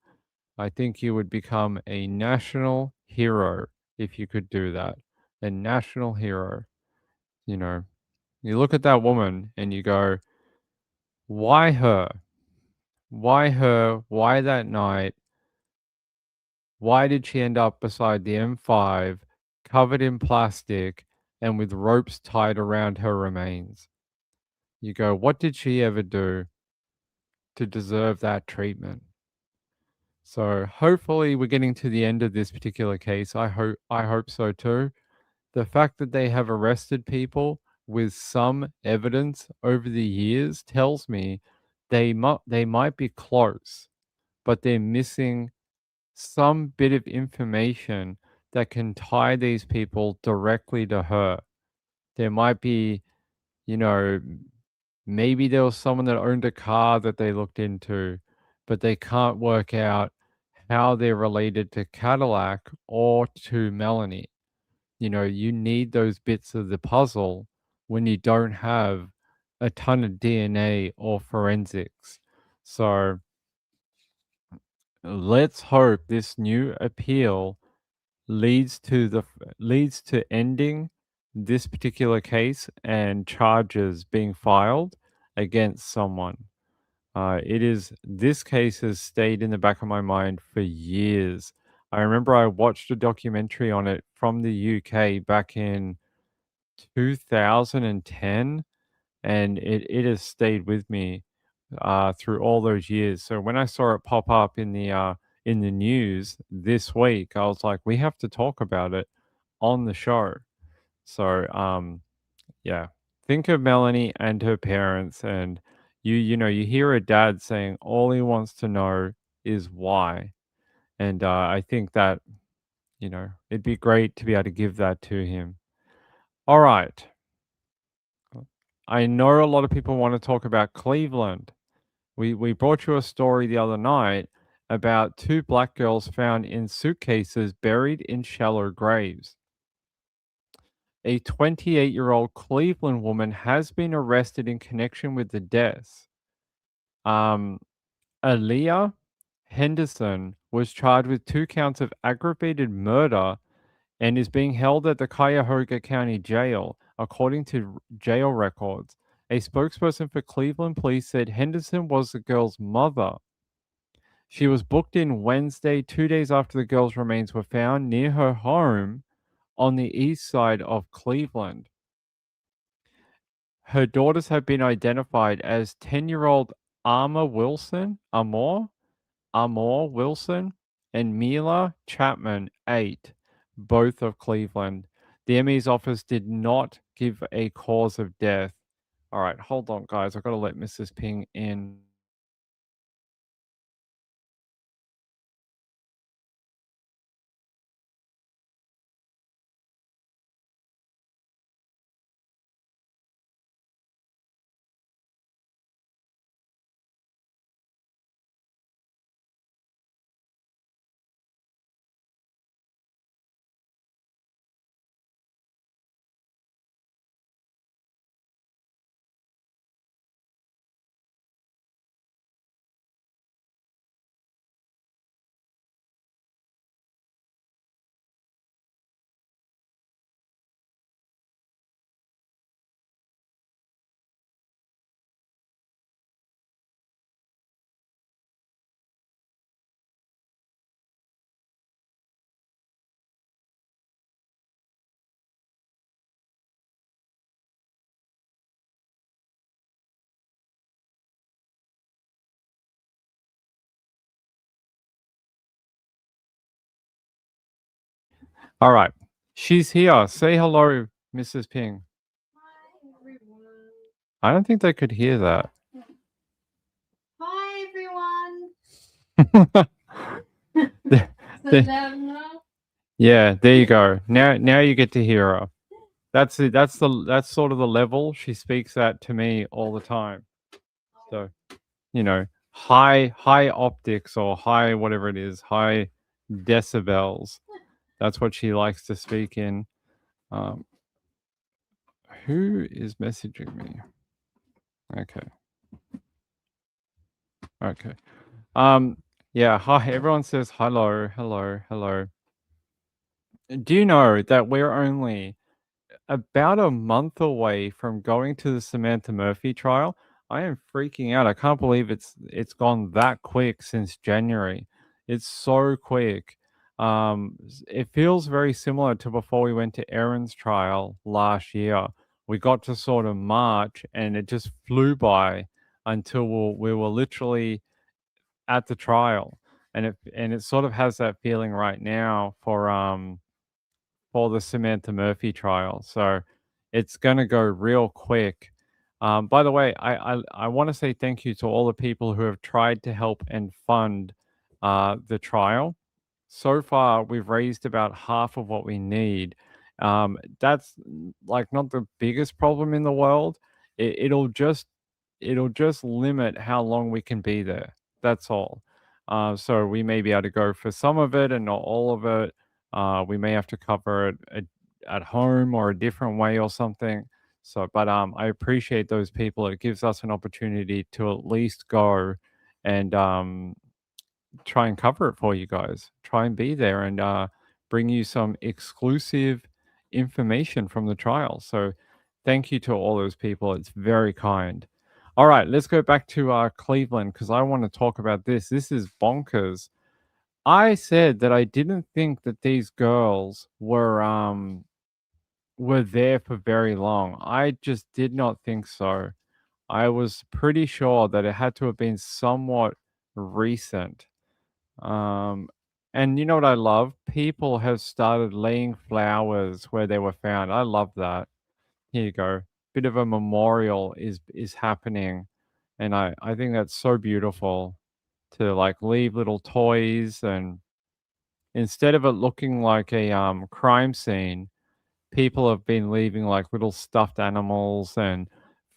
I think you would become a national hero if you could do that. A national hero. You know, you look at that woman and you go, why her? Why her? Why that night? Why did she end up beside the M5, covered in plastic and with ropes tied around her remains? You go, what did she ever do to deserve that treatment? So hopefully we're getting to the end of this particular case. I hope so too. The fact that they have arrested people with some evidence over the years tells me they might be close, but they're missing some bit of information that can tie these people directly to her. There might be, you know, maybe there was someone that owned a car that they looked into, but they can't work out how they're related to Cadillac or to Melanie. You need those bits of the puzzle when you don't have a ton of DNA or forensics. So let's hope this new appeal leads to ending this particular case and charges being filed against someone. This case has stayed in the back of my mind for years. I remember I watched a documentary on it from the UK back in 2010, and it has stayed with me through all those years. So when I saw it pop up in the news this week, I was like, we have to talk about it on the show. So yeah, think of Melanie and her parents, and you hear her dad saying all he wants to know is why, and I think that it'd be great to be able to give that to him. All right, I know a lot of people want to talk about Cleveland. We brought you a story the other night about two black girls found in suitcases buried in shallow graves. A 28-year-old Cleveland woman has been arrested in connection with the deaths. Um, Aaliyah Henderson was charged with 2 counts of aggravated murder and is being held at the Cuyahoga County Jail, according to jail records. A spokesperson for Cleveland police said Henderson was the girl's mother. She was booked in Wednesday, 2 days after the girl's remains were found near her home on the east side of Cleveland. Her daughters have been identified as 10-year-old Amor Wilson, and Mila Chapman, 8, both of Cleveland. The ME's office did not give a cause of death. All right, hold on, guys. I've got to let Mrs. Ping in. All right. She's here. Say hello, Mrs. Ping. Hi, everyone. I don't think they could hear that. Hi, everyone. There- So there- loud now? yeah, there you go. Now you get to hear her. That's it. That's sort of the level she speaks at to me all the time. So, you know, high optics or high whatever it is, high decibels. That's what she likes to speak in. Who is messaging me? Okay. Okay. Yeah, hi. Everyone says hello, hello, hello. Do you know that we're only about a month away from going to the Samantha Murphy trial? I am freaking out. I can't believe it's gone that quick since January. It's so quick. It feels very similar to before we went to Erin's trial last year. We got to sort of March and it just flew by until we were literally at the trial. And it sort of has that feeling right now for the Samantha Murphy trial. So it's going to go real quick. By the way, I want to say thank you to all the people who have tried to help and fund the trial. So far, we've raised about half of what we need. That's like not the biggest problem in the world. It'll just limit how long we can be there. That's all. So we may be able to go for some of it and not all of it. We may have to cover it at home or a different way or something. So, but I appreciate those people. It gives us an opportunity to at least go and try and cover it for you guys. Try and be there and bring you some exclusive information from the trial. So, thank you to all those people. It's very kind. All right, let's go back to Cleveland because I want to talk about this. This is bonkers. I said that I didn't think that these girls were there for very long. I just did not think so. I was pretty sure that it had to have been somewhat recent. Um, and you know what I love? People have started laying flowers where they were found. I love that. Here you go. Bit of a memorial is happening, and I think that's so beautiful to like leave little toys and instead of it looking like a crime scene, people have been leaving like little stuffed animals and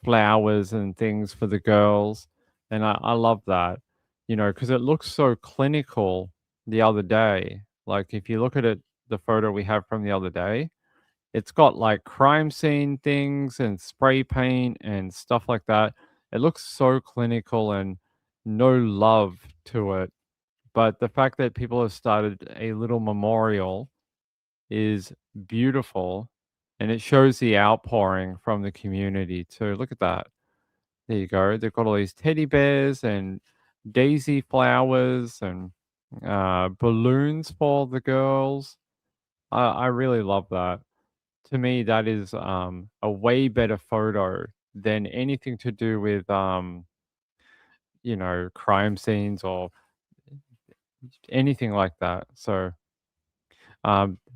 flowers and things for the girls. And I love that, because it looks so clinical the other day. Like if you look at it, the photo we have from the other day, it's got like crime scene things and spray paint and stuff like that. It looks so clinical and no love to it. But the fact that people have started a little memorial is beautiful, and it shows the outpouring from the community too. Look at that. There you go. They've got all these teddy bears and daisy flowers and balloons for the girls. I really love that. To me, that is a way better photo than anything to do with crime scenes or anything like that. So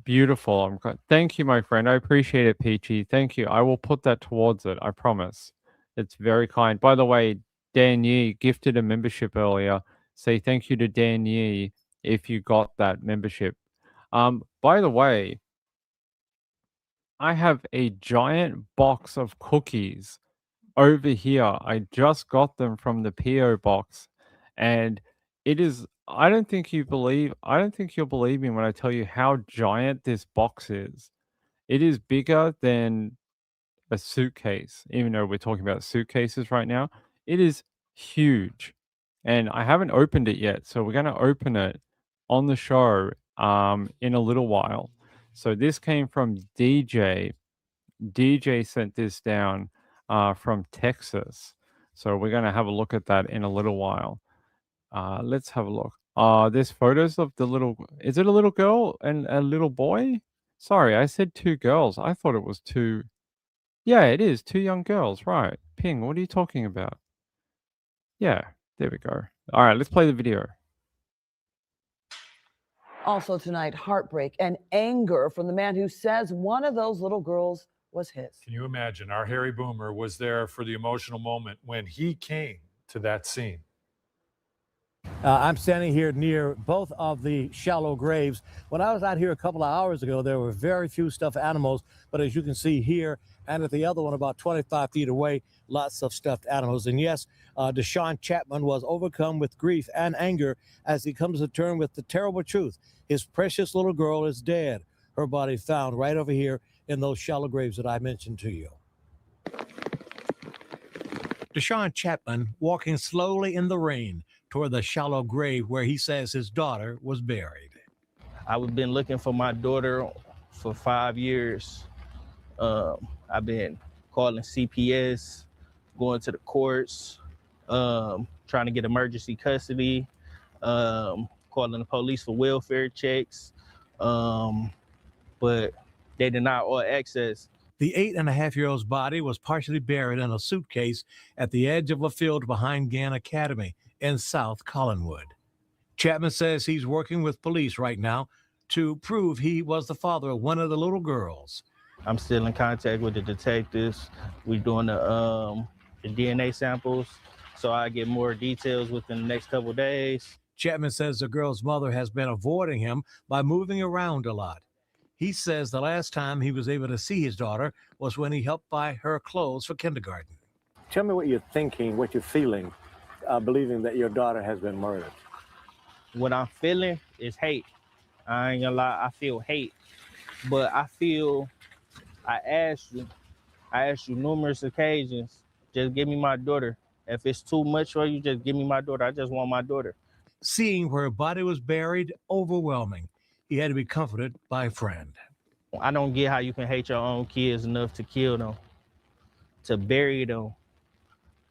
beautiful. Thank you, my friend. I appreciate it, Peachy. Thank you. I will put that towards it. I promise. It's very kind. By the way, Dan Yee gifted a membership earlier. Say thank you to Dan Yee if you got that membership. By the way, I have a giant box of cookies over here. I just got them from the PO box, and it is. I don't think you'll believe me when I tell you how giant this box is. It is bigger than a suitcase, even though we're talking about suitcases right now. It is huge, and I haven't opened it yet. So we're gonna open it on the show in a little while. So this came from DJ. DJ sent this down from Texas. So we're going to have a look at that in a little while. Let's have a look. There's photos of the little. Is it a little girl and a little boy? Sorry, I said two girls. I thought it was two. Yeah, it is two young girls. Right. Ping, what are you talking about? Yeah, there we go. All right, let's play the video. Also tonight, heartbreak and anger from the man who says one of those little girls was his. Can you imagine? Our Harry Boomer was there for the emotional moment when he came to that scene. I'm standing here near both of the shallow graves. When I was out here a couple of hours ago, there were very few stuffed animals, but as you can see here and at the other one about 25 feet away, lots of stuffed animals. And yes, Deshaun Chapman was overcome with grief and anger as he comes to terms with the terrible truth. His precious little girl is dead. Her body found right over here in those shallow graves that I mentioned to you. Deshaun Chapman walking slowly in the rain toward the shallow grave where he says his daughter was buried. I've been looking for my daughter for 5 years. I've been calling CPS, going to the courts, trying to get emergency custody, calling the police for welfare checks, but they denied all access. The 8.5-year-old's body was partially buried in a suitcase at the edge of a field behind Gann Academy in South Collinwood. Chapman says he's working with police right now to prove he was the father of one of the little girls. I'm still in contact with the detectives. We're doing the DNA samples, so I get more details within the next couple of days. Chapman says the girl's mother has been avoiding him by moving around a lot. He says the last time he was able to see his daughter was when he helped buy her clothes for kindergarten. Tell me what you're thinking, what you're feeling, believing that your daughter has been murdered. What I'm feeling is hate. I ain't gonna lie, I feel hate. But I asked you numerous occasions, just give me my daughter. If it's too much for you, just give me my daughter. I just want my daughter. Seeing where her body was buried, overwhelming. He had to be comforted by a friend. I don't get how you can hate your own kids enough to kill them, to bury them,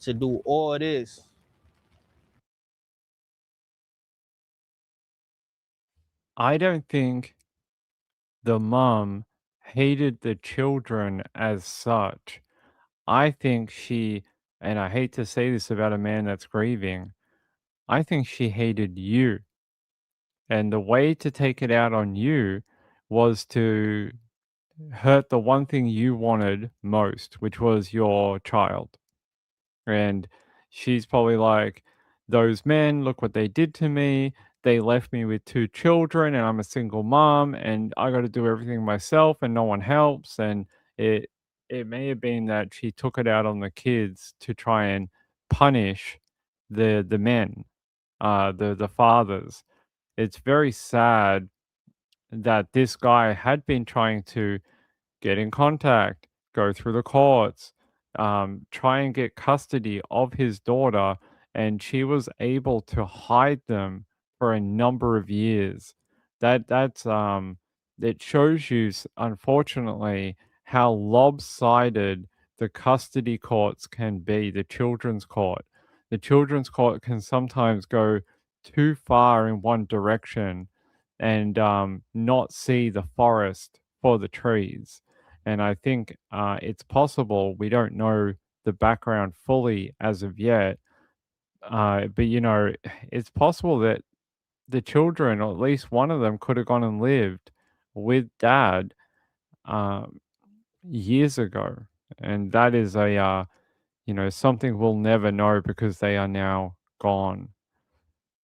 to do all this. I don't think the mom hated the children as such. I think she, and I hate to say this about a man that's grieving, I think she hated you. And the way to take it out on you was to hurt the one thing you wanted most, which was your child. And she's probably like, those men, look what they did to me. They left me with 2 children and I'm a single mom and I got to do everything myself and no one helps. And it it may have been that she took it out on the kids to try and punish the men, the fathers. It's very sad that this guy had been trying to get in contact, go through the courts, try and get custody of his daughter, and she was able to hide them for a number of years. That's it shows you, unfortunately, how lopsided the custody courts can be. The children's court can sometimes go too far in one direction and not see the forest for the trees. And I think it's possible, we don't know the background fully as of yet, but it's possible that the children, or at least one of them, could have gone and lived with dad um, years ago. And that is something we'll never know because they are now gone.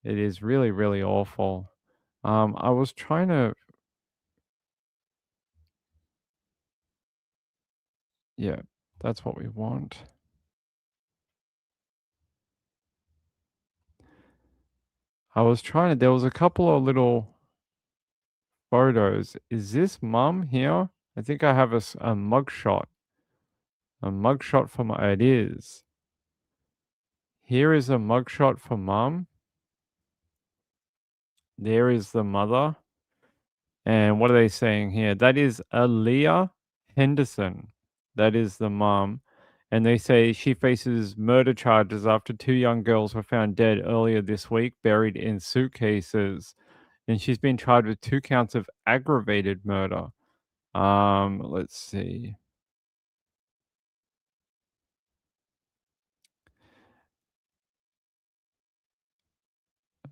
It is really, really awful. I was trying to, yeah, that's what we want. I was trying to, there was a couple of little photos. Is this mum here? I think I have a mugshot. A mugshot for my, it is. Here is a mugshot for mum. There is the mother. And what are they saying here? That is Aaliyah Henderson. That is the mum. And they say she faces murder charges after 2 young girls were found dead earlier this week, buried in suitcases. And she's been charged with 2 counts of aggravated murder. Let's see.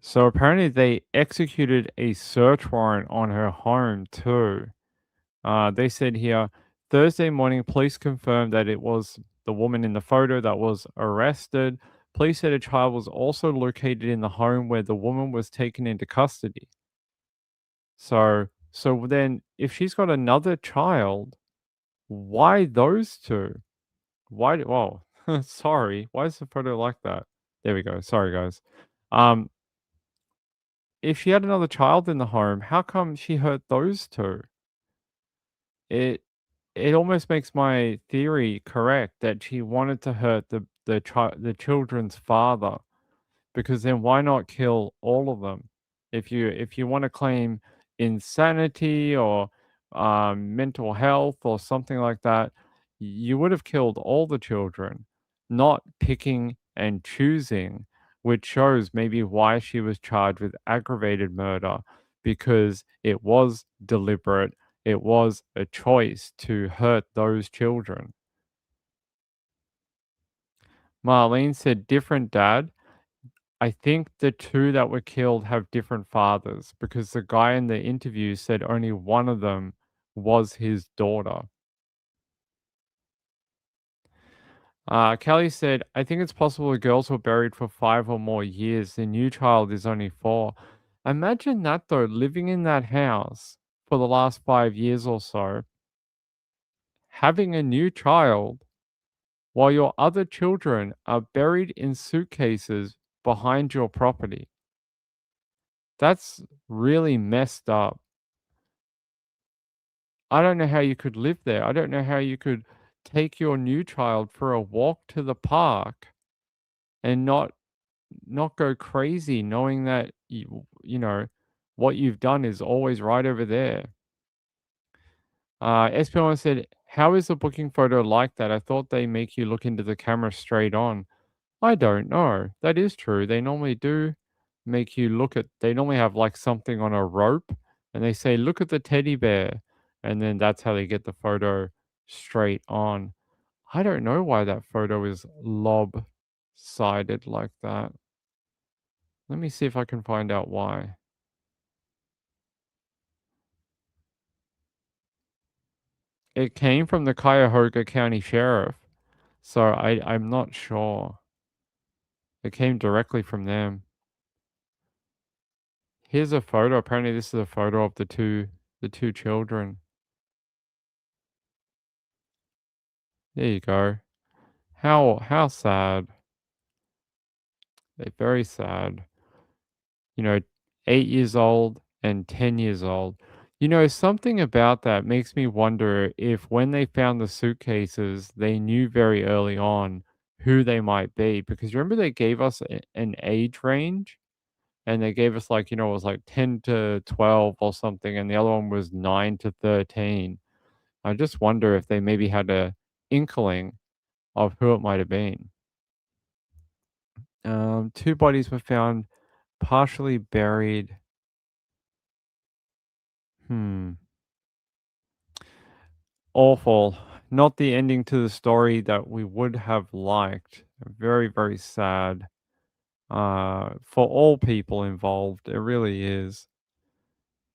So apparently they executed a search warrant on her home too. They said here, Thursday morning, police confirmed that it was the woman in the photo that was arrested. Police said a child was also located in the home where the woman was taken into custody. So then if she's got another child, why those two? Why well, sorry, why is the photo like that? There we go. Sorry guys. If she had another child in the home, how come she hurt those two? It it almost makes my theory correct that she wanted to hurt the children's father, because then why not kill all of them? If you want to claim insanity or mental health or something like that, you would have killed all the children, not picking and choosing, which shows maybe why she was charged with aggravated murder, because it was deliberate. It was a choice to hurt those children. Marlene said, different dad. I think the two that were killed have different fathers, because the guy in the interview said only one of them was his daughter. Kelly said, I think it's possible the girls were buried for 5 or more years. The new child is only 4. Imagine that though, living in that house for the last 5 years or so, having a new child while your other children are buried in suitcases behind your property. That's really messed up. I don't know how you could live there. I don't know how you could take your new child for a walk to the park and not go crazy knowing that you know what you've done is always right over there. SP1 said, how is the booking photo like that? I thought they make you look into the camera straight on. I don't know. That is true. They normally do make you look at, they normally have like something on a rope and they say, look at the teddy bear. And then that's how they get the photo straight on. I don't know why that photo is lopsided like that. Let me see if I can find out why. It came from the Cuyahoga County Sheriff, so I'm not sure. It came directly from them. Here's a photo. Apparently, this is a photo of the two children. There you go. How sad. They're very sad. 8 years old and 10 years old. Something about that makes me wonder if when they found the suitcases, they knew very early on who they might be. Because remember they gave us an age range? And they gave us it was like 10 to 12 or something, and the other one was 9 to 13. I just wonder if they maybe had a inkling of who it might have been. 2 bodies were found partially buried. Awful. Not the ending to the story that we would have liked. Very, very sad. For all people involved, it really is.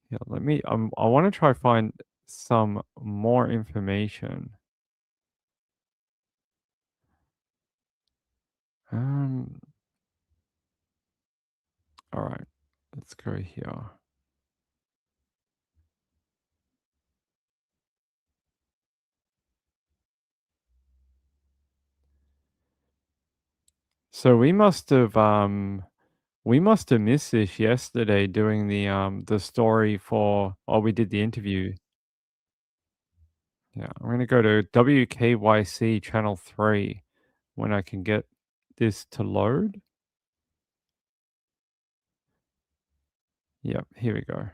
Yeah, let me. I want to try find some more information. All right, let's go here. So we must have missed this yesterday doing the story for. Oh, we did the interview. Yeah, I'm gonna go to WKYC channel 3 when I can get this to load. Yep, here we go.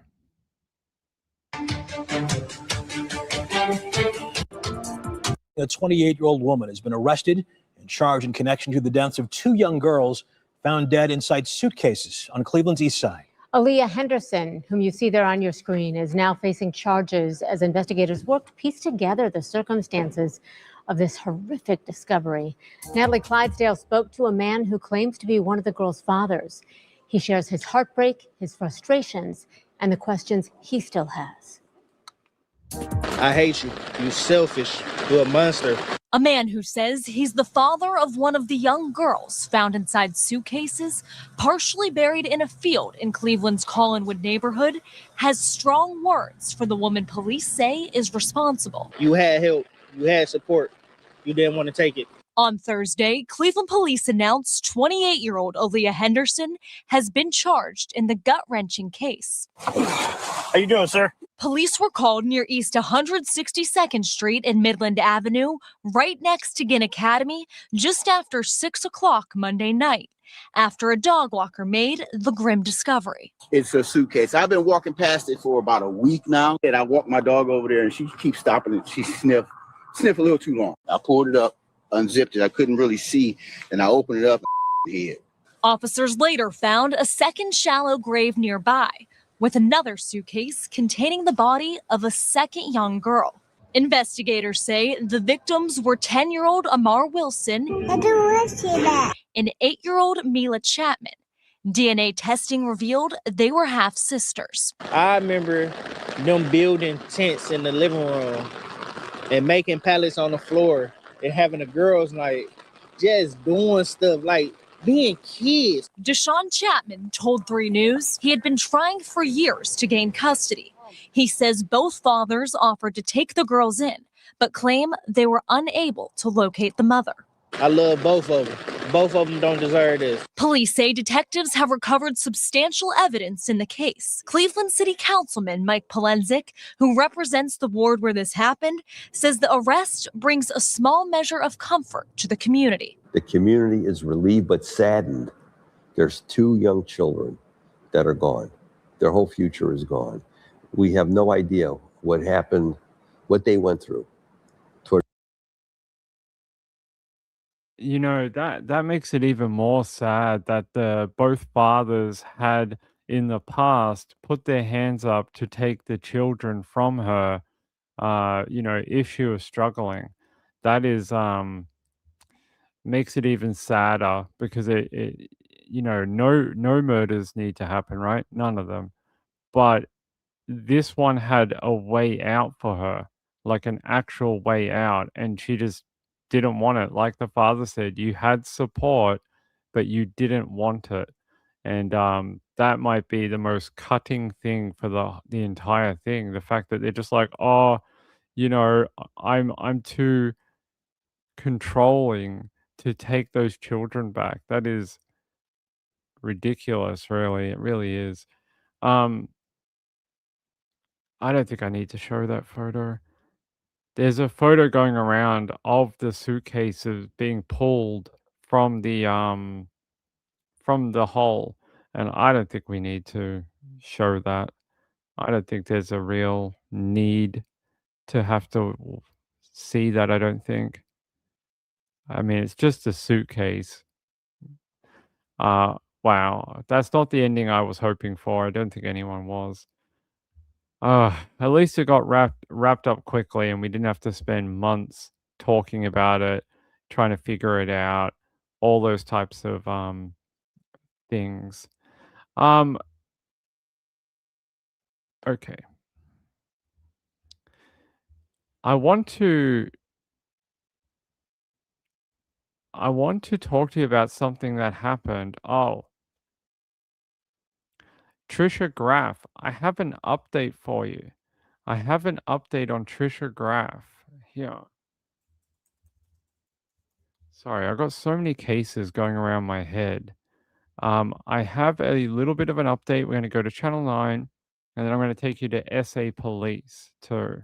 A 28-year-old woman has been arrested and charged in connection to the deaths of 2 young girls found dead inside suitcases on Cleveland's east side. Aaliyah Henderson, whom you see there on your screen, is now facing charges as investigators work to piece together the circumstances of this horrific discovery. Natalie Clydesdale spoke to a man who claims to be one of the girls' fathers. He shares his heartbreak, his frustrations, and the questions he still has. I hate you. You selfish. You're a monster. A man who says he's the father of one of the young girls found inside suitcases, partially buried in a field in Cleveland's Collinwood neighborhood, has strong words for the woman police say is responsible. You had help. You had support. You didn't want to take it. On Thursday, Cleveland police announced 28-year-old Aaliyah Henderson has been charged in the gut-wrenching case. How you doing, sir? Police were called near East 162nd Street and Midland Avenue, right next to Ginn Academy, just after 6 o'clock Monday night, after a dog walker made the grim discovery. It's a suitcase. I've been walking past it for about a week now, and I walk my dog over there, and she keeps stopping and she sniff a little too long. I pulled it up, unzipped it. I couldn't really see, and I opened it up and hid. Officers later found a second shallow grave nearby, with another suitcase containing the body of a second young girl. Investigators say the victims were 10-year-old Amar Wilson and 8-year-old Mila Chapman. DNA testing revealed they were half-sisters. I remember them building tents in the living room and making pallets on the floor and having a girls' night, just doing stuff like being kids. Deshaun Chapman told 3 News he had been trying for years to gain custody. He says both fathers offered to take the girls in, but claim they were unable to locate the mother. I love both of them. Both of them don't deserve this. Police say detectives have recovered substantial evidence in the case. Cleveland City Councilman Mike Polenzek, who represents the ward where this happened, says the arrest brings a small measure of comfort to the community. The community is relieved but saddened. There's 2 young children that are gone. Their whole future is gone. We have no idea what happened, what they went through. You know, that makes it even more sad that both fathers had in the past put their hands up to take the children from her, if she was struggling. That is makes it even sadder because no murders need to happen, right? None of them. But this one had a way out for her, like an actual way out, and she just didn't want it. Like the father said, you had support, but you didn't want it. And that might be the most cutting thing for the entire thing. The fact that they're just like, oh, I'm too controlling to take those children back. That is ridiculous, really. It really is. I don't think I need to show that photo. There's a photo going around of the suitcases being pulled from the hole, and I don't think we need to show that. I don't think there's a real need to have to see that, I don't think. I mean, it's just a suitcase. Wow, that's not the ending I was hoping for. I don't think anyone was. At least it got wrapped up quickly, and we didn't have to spend months talking about it, trying to figure it out, all those types of things. Okay. I want to talk to you about something that happened. Oh. Trisha Graff, I have an update for you. I have an update on Trisha Graff here. Sorry, I've got so many cases going around my head. I have a little bit of an update. We're going to go to Channel 9, and then I'm going to take you to SA Police too.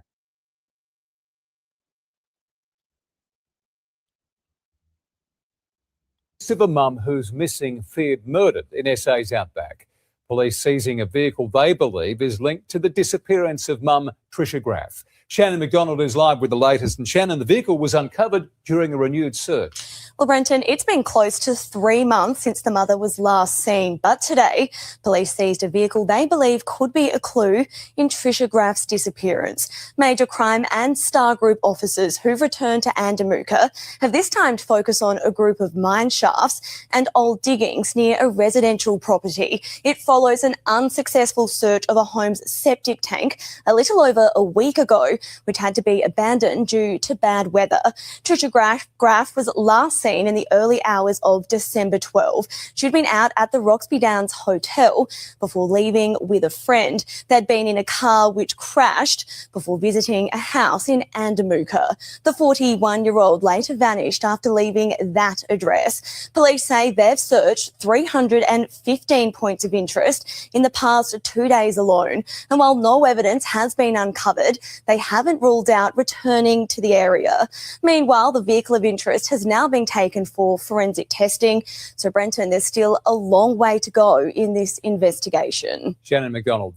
Of a mum who's missing feared murdered in SA's outback. Police seizing a vehicle they believe is linked to the disappearance of mum Trisha Graff. Shannon McDonald is live with the latest. And Shannon, the vehicle was uncovered during a renewed search. Well, Brenton, it's been close to 3 months since the mother was last seen, but today police seized a vehicle they believe could be a clue in Trisha Graff's disappearance. Major crime and Star Group officers who've returned to Andamuka have this time to focus on a group of mine shafts and old diggings near a residential property. It follows an unsuccessful search of a home's septic tank a little over a week ago, which had to be abandoned due to bad weather. Trisha Graff was last seen in the early hours of December 12. She'd been out at the Roxby Downs Hotel before leaving with a friend. They'd been in a car which crashed before visiting a house in Andamuka. The 41-year-old later vanished after leaving that address. Police say they've searched 315 points of interest in the past 2 days alone. And while no evidence has been uncovered, they haven't ruled out returning to the area. Meanwhile, the vehicle of interest has now been taken for forensic testing. So, Brenton, there's still a long way to go in this investigation. Shannon McDonald.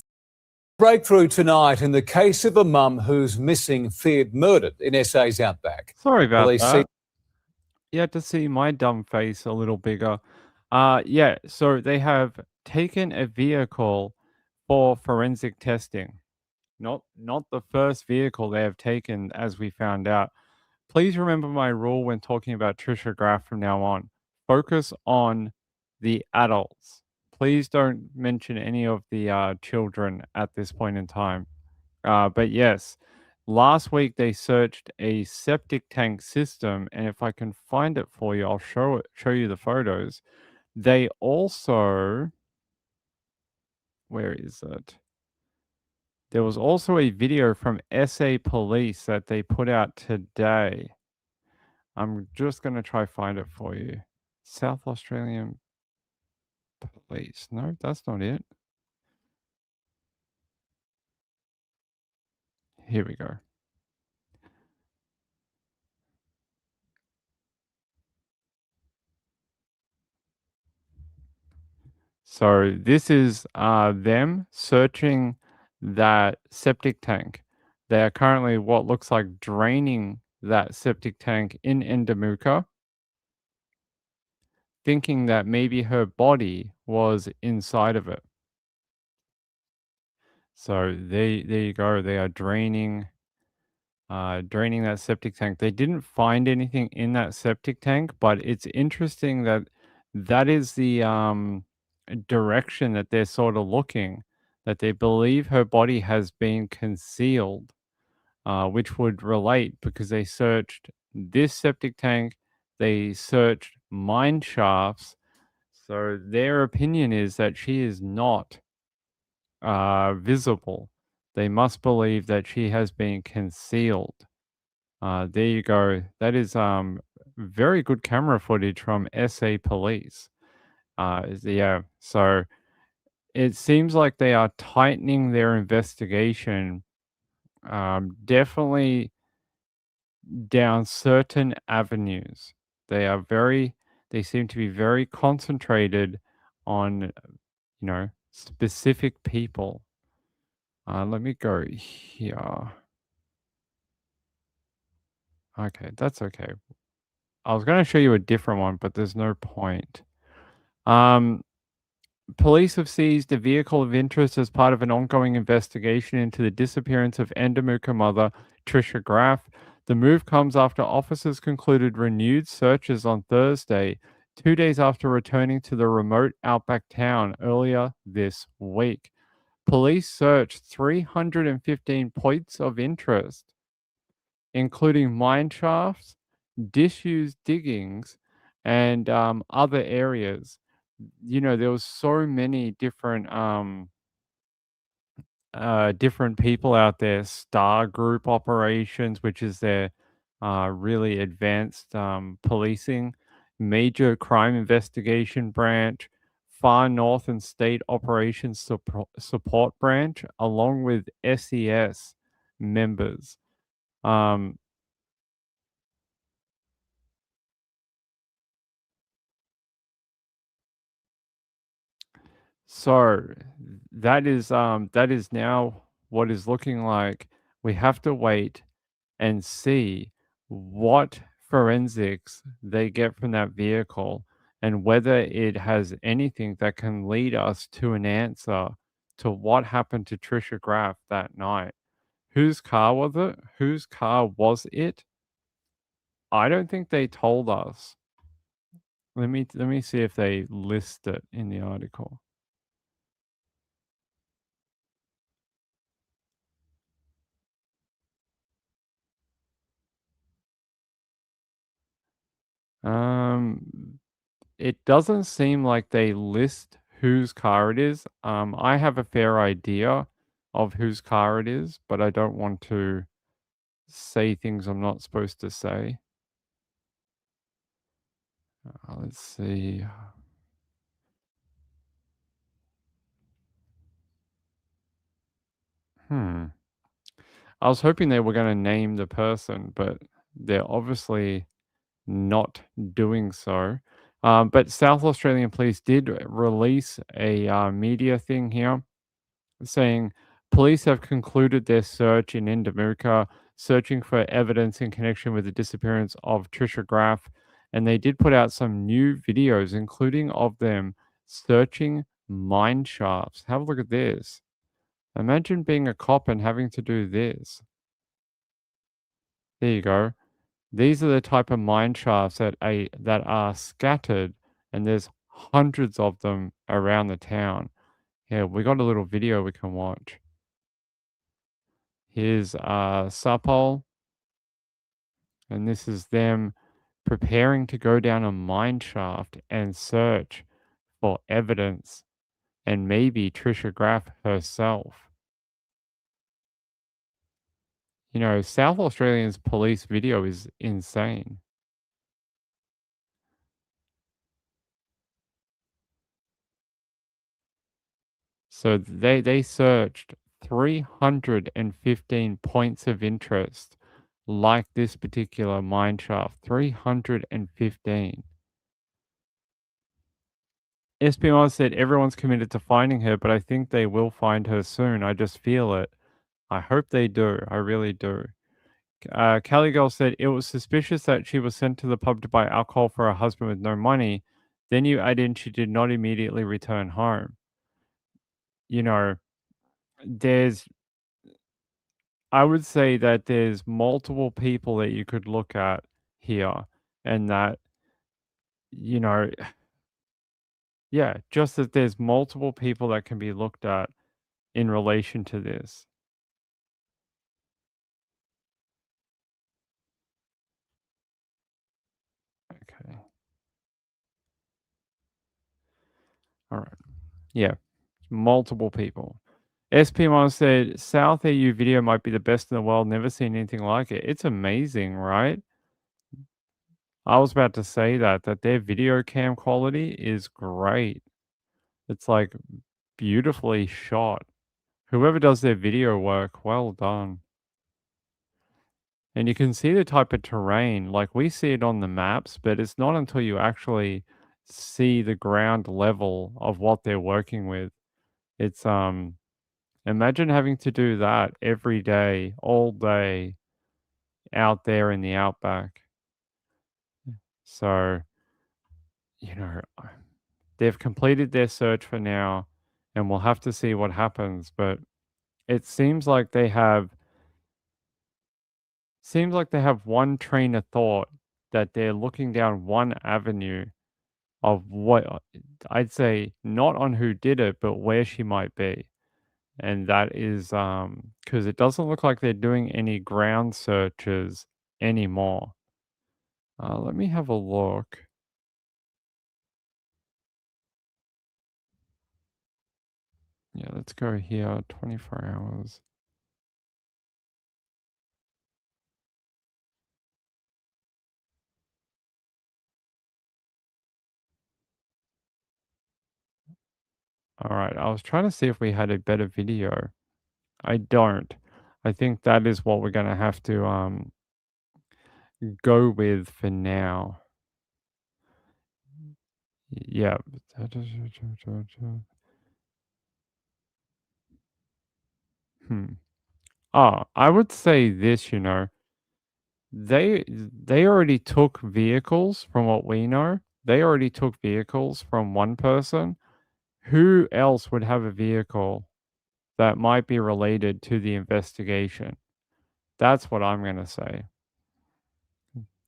Breakthrough tonight in the case of a mum who's missing, feared murdered in SA's outback. Sorry about Police that. You had to see my dumb face a little bigger. Yeah, so they have taken a vehicle for forensic testing. Not the first vehicle they have taken, as we found out. Please remember my rule when talking about Trisha Graff from now on. Focus on the adults. Please don't mention any of the children at this point in time. But yes, last week they searched a septic tank system, and if I can find it for you, I'll show you the photos. They also, where is it? There was also a video from SA Police that they put out today. I'm just going to try find it for you. South Australian Police. No, that's not it. Here we go. So this is them searching that septic tank. They are currently what looks like draining that septic tank in Endamuka, thinking that maybe her body was inside of it. So there you go. They are draining that septic tank. They didn't find anything in that septic tank, but it's interesting that that is the direction that they're sort of looking, that they believe her body has been concealed, which would relate because they searched this septic tank, they searched mine shafts. So their opinion is that she is not visible. They must believe that she has been concealed. There you go. That is very good camera footage from SA Police. Yeah, so it seems like they are tightening their investigation, definitely down certain avenues. They seem to be very concentrated on, specific people. Let me go here. Okay, that's okay. I was going to show you a different one, but there's no point. Police have seized a vehicle of interest as part of an ongoing investigation into the disappearance of Endamuka mother Trisha Graff. The move comes after officers concluded renewed searches on Thursday, 2 days after returning to the remote outback town earlier this week. Police searched 315 points of interest, including mine shafts, disused diggings, and other areas. There was so many different different people out there. Star Group Operations, which is their really advanced policing, Major Crime Investigation Branch, Far North and State Operations Support Branch, along with SES members. So that is now what is looking like. We have to wait and see what forensics they get from that vehicle and whether it has anything that can lead us to an answer to what happened to Trisha Graff that night. Whose car was it? Whose car was it? I don't think they told us. Let me see if they list it in the article. It doesn't seem like they list whose car it is. I have a fair idea of whose car it is, but I don't want to say things I'm not supposed to say. Let's see. I was hoping they were going to name the person, but they're obviously not doing so. But South Australian Police did release a media thing here saying police have concluded their search in Indomuka, searching for evidence in connection with the disappearance of Trisha Graff. And they did put out some new videos, including of them searching mine shafts. Have a look at this. Imagine being a cop and having to do this. There you go. These are the type of mine shafts that are scattered, and there's hundreds of them around the town. Yeah, we got a little video we can watch. Here's Sapol, and this is them preparing to go down a mine shaft and search for evidence, and maybe Trisha Graff herself. You know, South Australian's police video is insane. So they searched 315 points of interest like this particular mine shaft. 315. SPR said everyone's committed to finding her, but I think they will find her soon. I just feel it. I hope they do. I really do. Kelly Girl said it was suspicious that she was sent to the pub to buy alcohol for her husband with no money. Then you add in she did not immediately return home. You know, I would say that there's multiple people that you could look at here, and that, you know, yeah, just that there's multiple people that can be looked at in relation to this. Okay. All right. Yeah, multiple people. SP1 said South AU video might be the best in the world. Never seen anything like it. It's amazing, right? I was about to say that their video cam quality is great. It's like beautifully shot. Whoever does their video work, well done. And you can see the type of terrain, like we see it on the maps, but it's not until you actually see the ground level of what they're working with. It's imagine having to do that every day, all day out there in the outback. So, you know, they've completed their search for now, and we'll have to see what happens, but it seems like they have one train of thought, that they're looking down one avenue of what I'd say, not on who did it, but where she might be. And that is because it doesn't look like they're doing any ground searches anymore. Let me have a look. Yeah, let's go here, 24 hours. All right, I was trying to see if we had a better video. I don't. I think that is what we're gonna have to go with for now. Yeah. I would say this, you know. they already took vehicles from what we know. They already took vehicles from one person. Who else would have a vehicle that might be related to the investigation? That's what I'm going to say.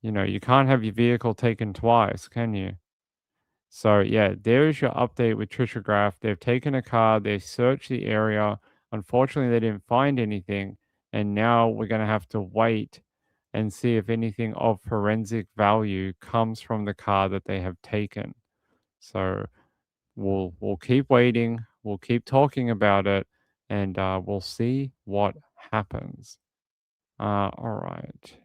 You know, you can't have your vehicle taken twice, can you? So, yeah, there's your update with Trisha Graff. They've taken a car, they searched the area. Unfortunately, they didn't find anything. And now we're going to have to wait and see if anything of forensic value comes from the car that they have taken. So, we'll keep waiting. We'll keep talking about it, and we'll see what happens. All right.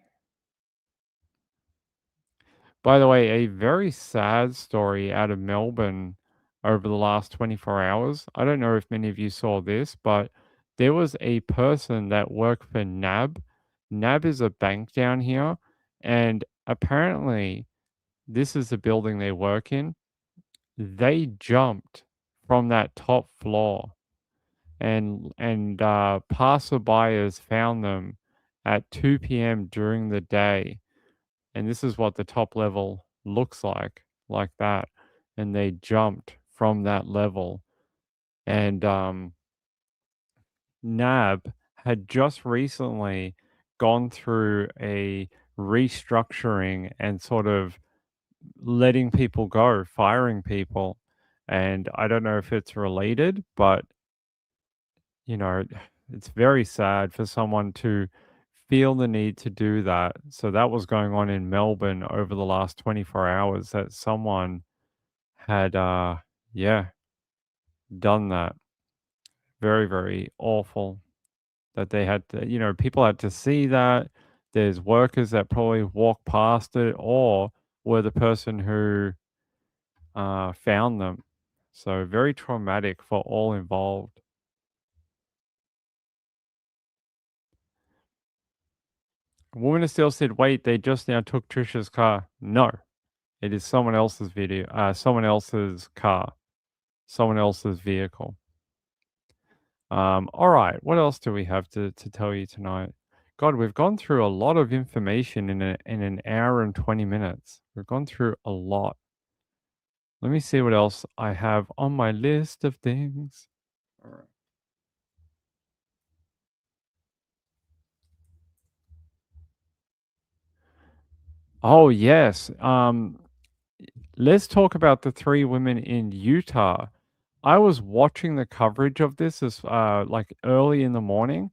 By the way, a very sad story out of Melbourne over the last 24 hours. I don't know if many of you saw this, but there was a person that worked for NAB. NAB is a bank down here, and apparently, this is the building they work in. They jumped from that top floor, and passerbyers found them at 2 p.m. during the day. And this is what the top level looks like that. And they jumped from that level. And NAB had just recently gone through a restructuring and sort of letting people go, firing people. And I don't know if it's related, but you know, it's very sad for someone to feel the need to do that. So that was going on in Melbourne over the last 24 hours that someone had yeah, done that. Very, very awful that they had to, you know, people had to see that. There's workers that probably walked past it or were the person who found them. So very traumatic for all involved. Woman of Steel said, wait, they just now took Trisha's car. No, it is someone else's someone else's car, someone else's vehicle. All right, what else do we have to tell you tonight? God, we've gone through a lot of information in an hour and 20 minutes. We've gone through a lot. Let me see what else I have on my list of things. All right. Oh, yes. Let's talk about the 3 women in Utah. I was watching the coverage of this as like early in the morning,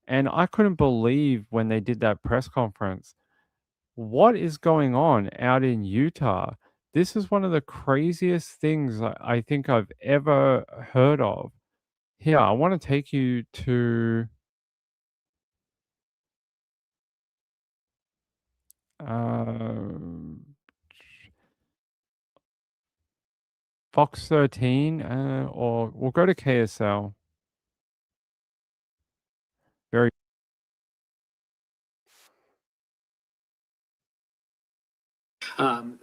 and I couldn't believe when they did that press conference. What is going on out in Utah? This is one of the craziest things I think I've ever heard of. Here, I want to take you to Fox 13, or we'll go to KSL. Very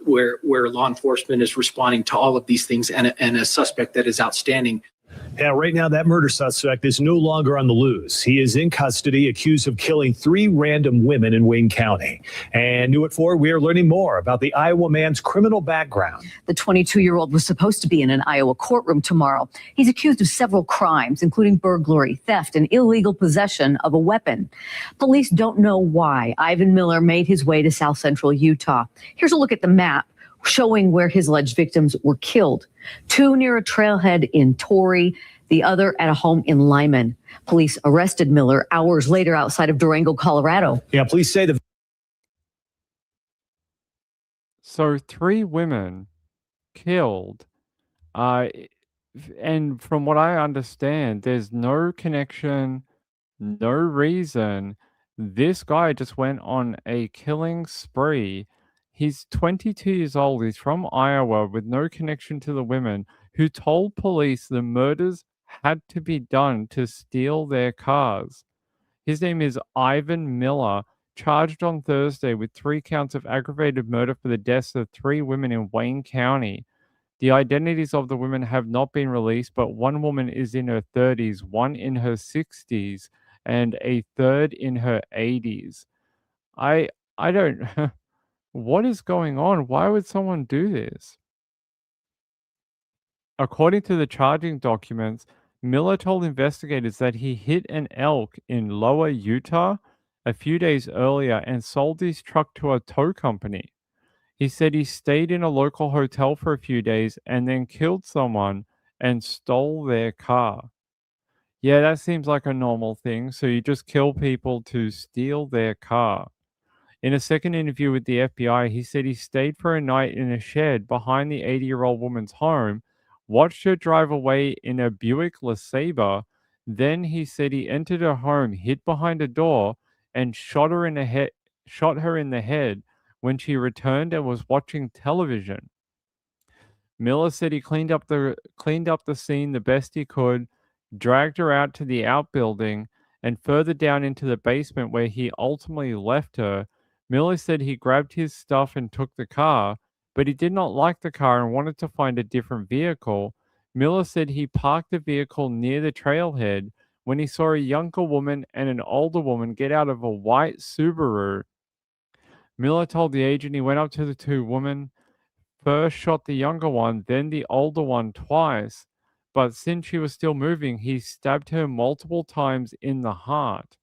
where law enforcement is responding to all of these things and a suspect that is outstanding. Yeah, right now that murder suspect is no longer on the loose. He is in custody, accused of killing 3 random women in Wayne County. And new at 4, we are learning more about the Iowa man's criminal background. The 22-year-old was supposed to be in an Iowa courtroom tomorrow. He's accused of several crimes, including burglary, theft, and illegal possession of a weapon. Police don't know why Ivan Miller made his way to South Central Utah. Here's a look at the map showing where his alleged victims were killed. 2 near a trailhead in Torrey, the other at a home in Lyman. Police arrested Miller hours later outside of Durango, Colorado. Yeah, police say So 3 women killed, and from what I understand, there's no connection, no reason. This guy just went on a killing spree. He's 22 years old. He's from Iowa with no connection to the women who told police the murders had to be done to steal their cars. His name is Ivan Miller, charged on Thursday with 3 counts of aggravated murder for the deaths of 3 women in Wayne County. The identities of the women have not been released, but one woman is in her 30s, one in her 60s, and a third in her 80s. I I don't. What is going on? Why would someone do this? According to the charging documents, Miller told investigators that he hit an elk in Lower Utah a few days earlier and sold his truck to a tow company. He said he stayed in a local hotel for a few days and then killed someone and stole their car. Yeah, that seems like a normal thing. So you just kill people to steal their car. In a second interview with the FBI, he said he stayed for a night in a shed behind the 80-year-old woman's home, watched her drive away in a Buick LeSabre. Then he said he entered her home, hid behind a door, and shot her in the head when she returned and was watching television. Miller said he cleaned up the scene the best he could, dragged her out to the outbuilding, and further down into the basement where he ultimately left her. Miller said he grabbed his stuff and took the car, but he did not like the car and wanted to find a different vehicle. Miller said he parked the vehicle near the trailhead when he saw a younger woman and an older woman get out of a white Subaru. Miller told the agent he went up to the two women, first shot the younger one, then the older one twice, but since she was still moving, he stabbed her multiple times in the heart.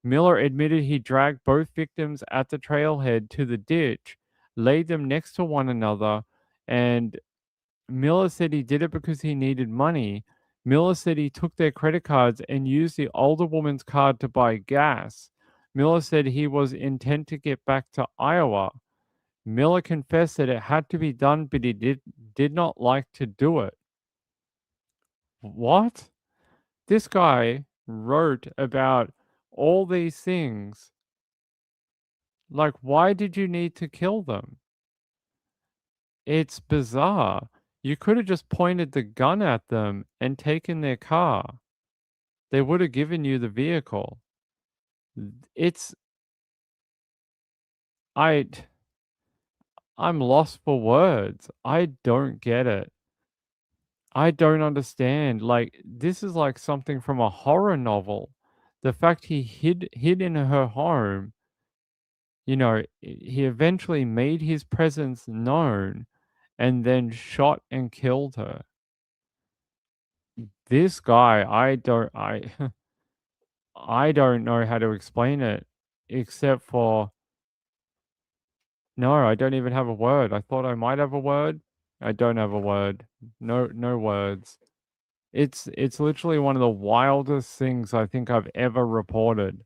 Miller admitted he dragged both victims at the trailhead to the ditch, laid them next to one another, and Miller said he did it because he needed money. Miller said he took their credit cards and used the older woman's card to buy gas. Miller said he was intent to get back to Iowa. Miller confessed that it had to be done, but he did not like to do it. What? This guy wrote about all these things. Like, why did you need to kill them? It's bizarre. You could have just pointed the gun at them and taken their car. They would have given you the vehicle. I'm lost for words. I don't get it. I don't understand. Like, this is like something from a horror novel. The fact he hid in her home, he eventually made his presence known and then shot and killed her. This guy, I don't know how to explain it except for no, I don't even have a word. I thought I might have a word. I don't have a word. No words. It's literally one of the wildest things I think I've ever reported.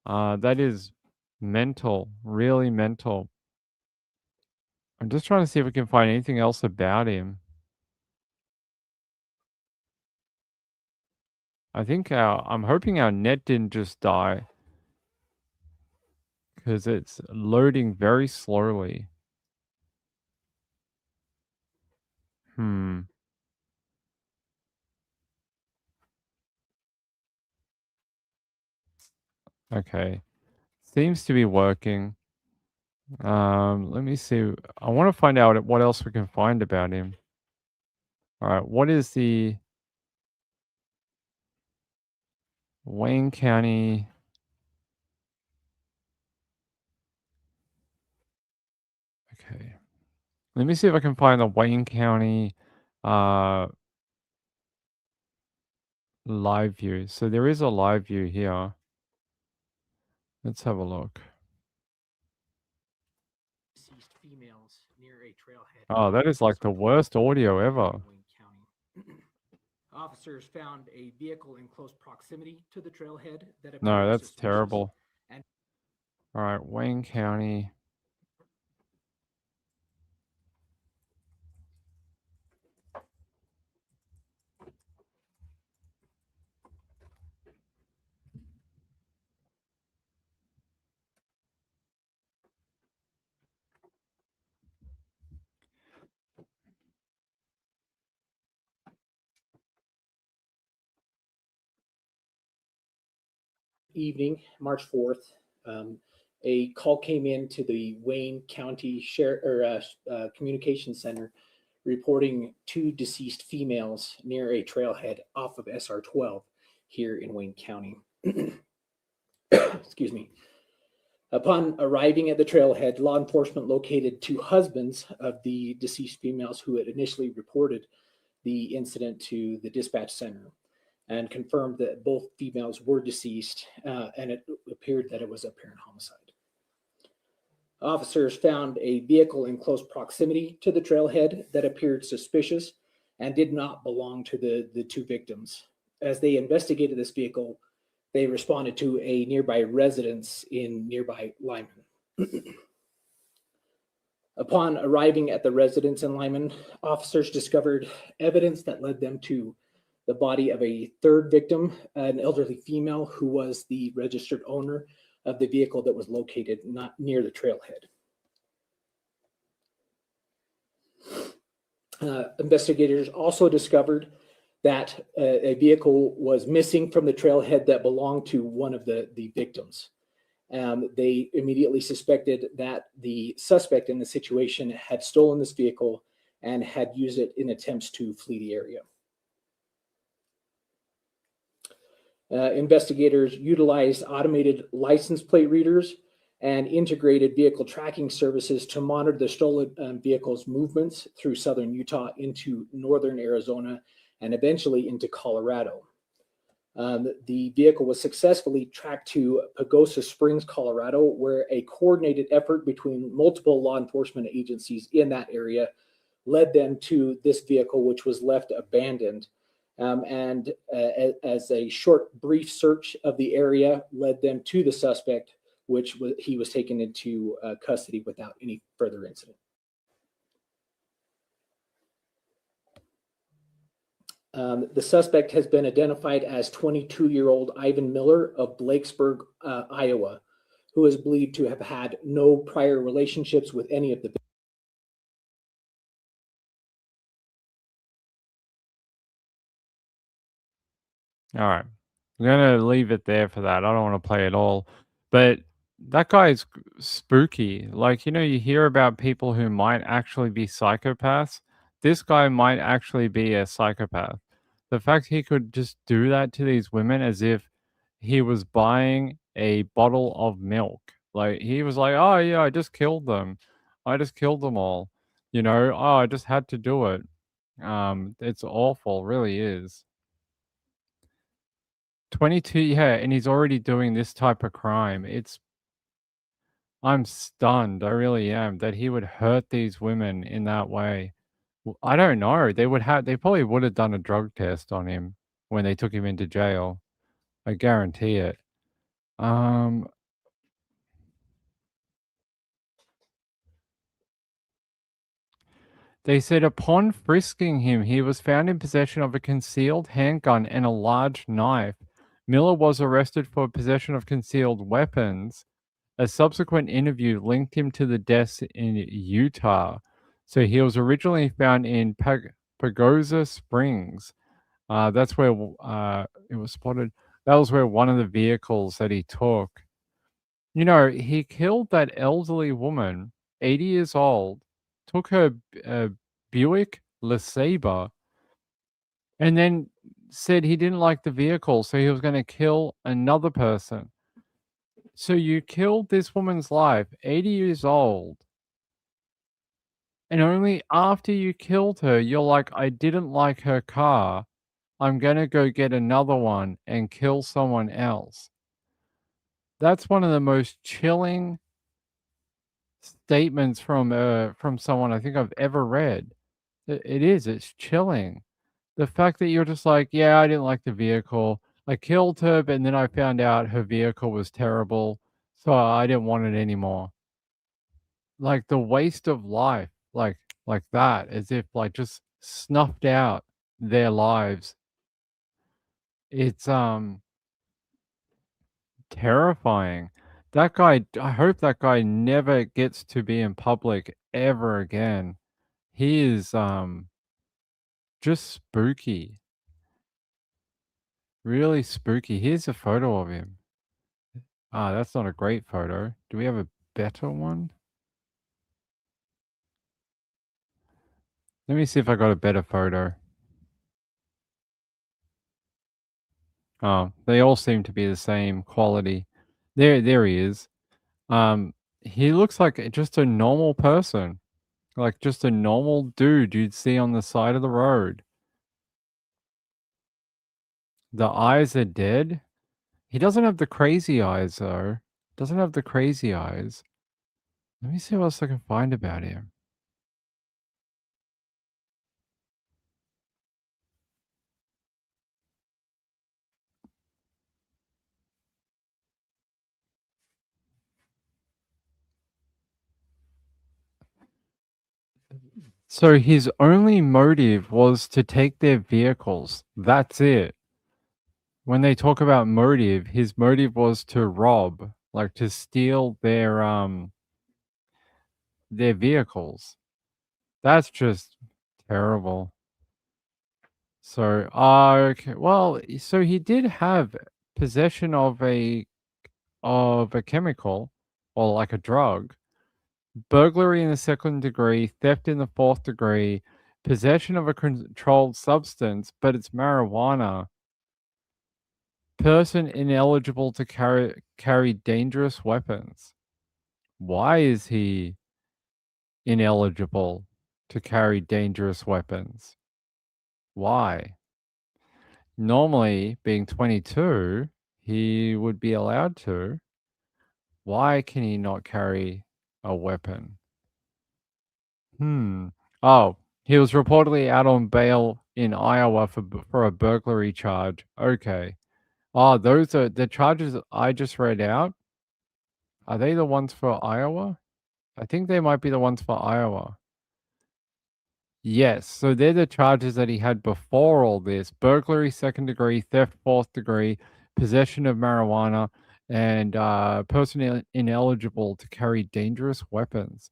That is mental, really mental. I'm just trying to see if we can find anything else about him. I'm hoping our net didn't just die because it's loading very slowly. Okay. Seems to be working. Let me see. I want to find out what else we can find about him. All right. What is the Wayne County? Okay. Let me see if I can find the Wayne County live view. So there is a live view here. Let's have a look. Deceased females near a trailhead. Oh, that is like the worst audio ever. Officers found a vehicle in close proximity to the trailhead that appeared No, that's suspicious terrible. and All right, Wayne County. evening, March 4th, a call came in to the Wayne County Communication Center reporting two deceased females near a trailhead off of SR 12 here in Wayne County. Excuse me. Upon arriving at the trailhead, law enforcement located two husbands of the deceased females who had initially reported the incident to the dispatch center and confirmed that both females were deceased, and it appeared that it was apparent homicide. Officers found a vehicle in close proximity to the trailhead that appeared suspicious and did not belong to the two victims. As they investigated this vehicle, they responded to a nearby residence in nearby Lyman. Upon arriving at the residence in Lyman, officers discovered evidence that led them to the body of a third victim, an elderly female who was the registered owner of the vehicle that was located not near the trailhead. Investigators also discovered that a vehicle was missing from the trailhead that belonged to one of the victims. They immediately suspected that the suspect in the situation had stolen this vehicle and had used it in attempts to flee the area. Investigators utilized automated license plate readers and integrated vehicle tracking services to monitor the stolen vehicle's movements through southern Utah into northern Arizona and eventually into Colorado. The vehicle was successfully tracked to Pagosa Springs, Colorado, where a coordinated effort between multiple law enforcement agencies in that area led them to this vehicle, which was left abandoned. As a short, brief search of the area led them to the suspect, he was taken into custody without any further incident. The suspect has been identified as 22-year-old Ivan Miller of Blakesburg, Iowa, who is believed to have had no prior relationships with any of the victims. All right. I'm going to leave it there for that. I don't want to play it all. But that guy is spooky. Like, you know, you hear about people who might actually be psychopaths. This guy might actually be a psychopath. The fact he could just do that to these women as if he was buying a bottle of milk. Like, he was like, oh, yeah, I just killed them. I just killed them all. You know, oh, I just had to do it. It's awful, really is. 22, yeah, and he's already doing this type of crime. I'm stunned, I really am, that he would hurt these women in that way. I don't know. They probably would have done a drug test on him when they took him into jail. I guarantee it. They said upon frisking him, he was found in possession of a concealed handgun and a large knife. Miller was arrested for possession of concealed weapons. A subsequent interview linked him to the deaths in Utah. So he was originally found in Pagosa Springs. That's where it was spotted. That was where one of the vehicles that he took. You know, he killed that elderly woman, 80 years old, took her Buick LeSabre, and then said he didn't like the vehicle, so he was going to kill another person. So you killed this woman's life, 80 years old, and only after you killed her, you're like, I didn't like her car. I'm going to go get another one and kill someone else. That's one of the most chilling statements from someone I think I've ever read. It is. It's chilling. The fact that you're just like, yeah, I didn't like the vehicle. I killed her, but then I found out her vehicle was terrible, so I didn't want it anymore. Like the waste of life, like that, as if like just snuffed out their lives. It's terrifying. That guy, I hope that guy never gets to be in public ever again. He is just spooky. Really spooky. Here's a photo of him. Ah, that's not a great photo. Do we have a better one? Let me see if I got a better photo. Oh, they all seem to be the same quality. There he is. He looks like just a normal person, like just a normal dude you'd see on the side of the road. The eyes are dead. He doesn't have the crazy eyes though. Doesn't have the crazy eyes. Let me see what else I can find about him. So his only motive was to take their vehicles. That's it. When they talk about motive, his motive was to rob, like to steal their vehicles. That's just terrible. So, okay. Well, so he did have possession of a chemical or like a drug, burglary in the second degree, theft in the fourth degree, possession of a controlled substance, but it's marijuana. Person ineligible to carry dangerous weapons. Why is he ineligible to carry dangerous weapons? Why? Normally, being 22, he would be allowed to. Why can he not carry a weapon? Oh, he was reportedly out on bail in Iowa for a burglary charge. Okay. Oh, those are the charges I just read out. Are they the ones for Iowa? I think they might be the ones for Iowa. Yes, so they're the charges that he had before all this: burglary, second degree, theft, fourth degree, possession of marijuana, and person ineligible to carry dangerous weapons.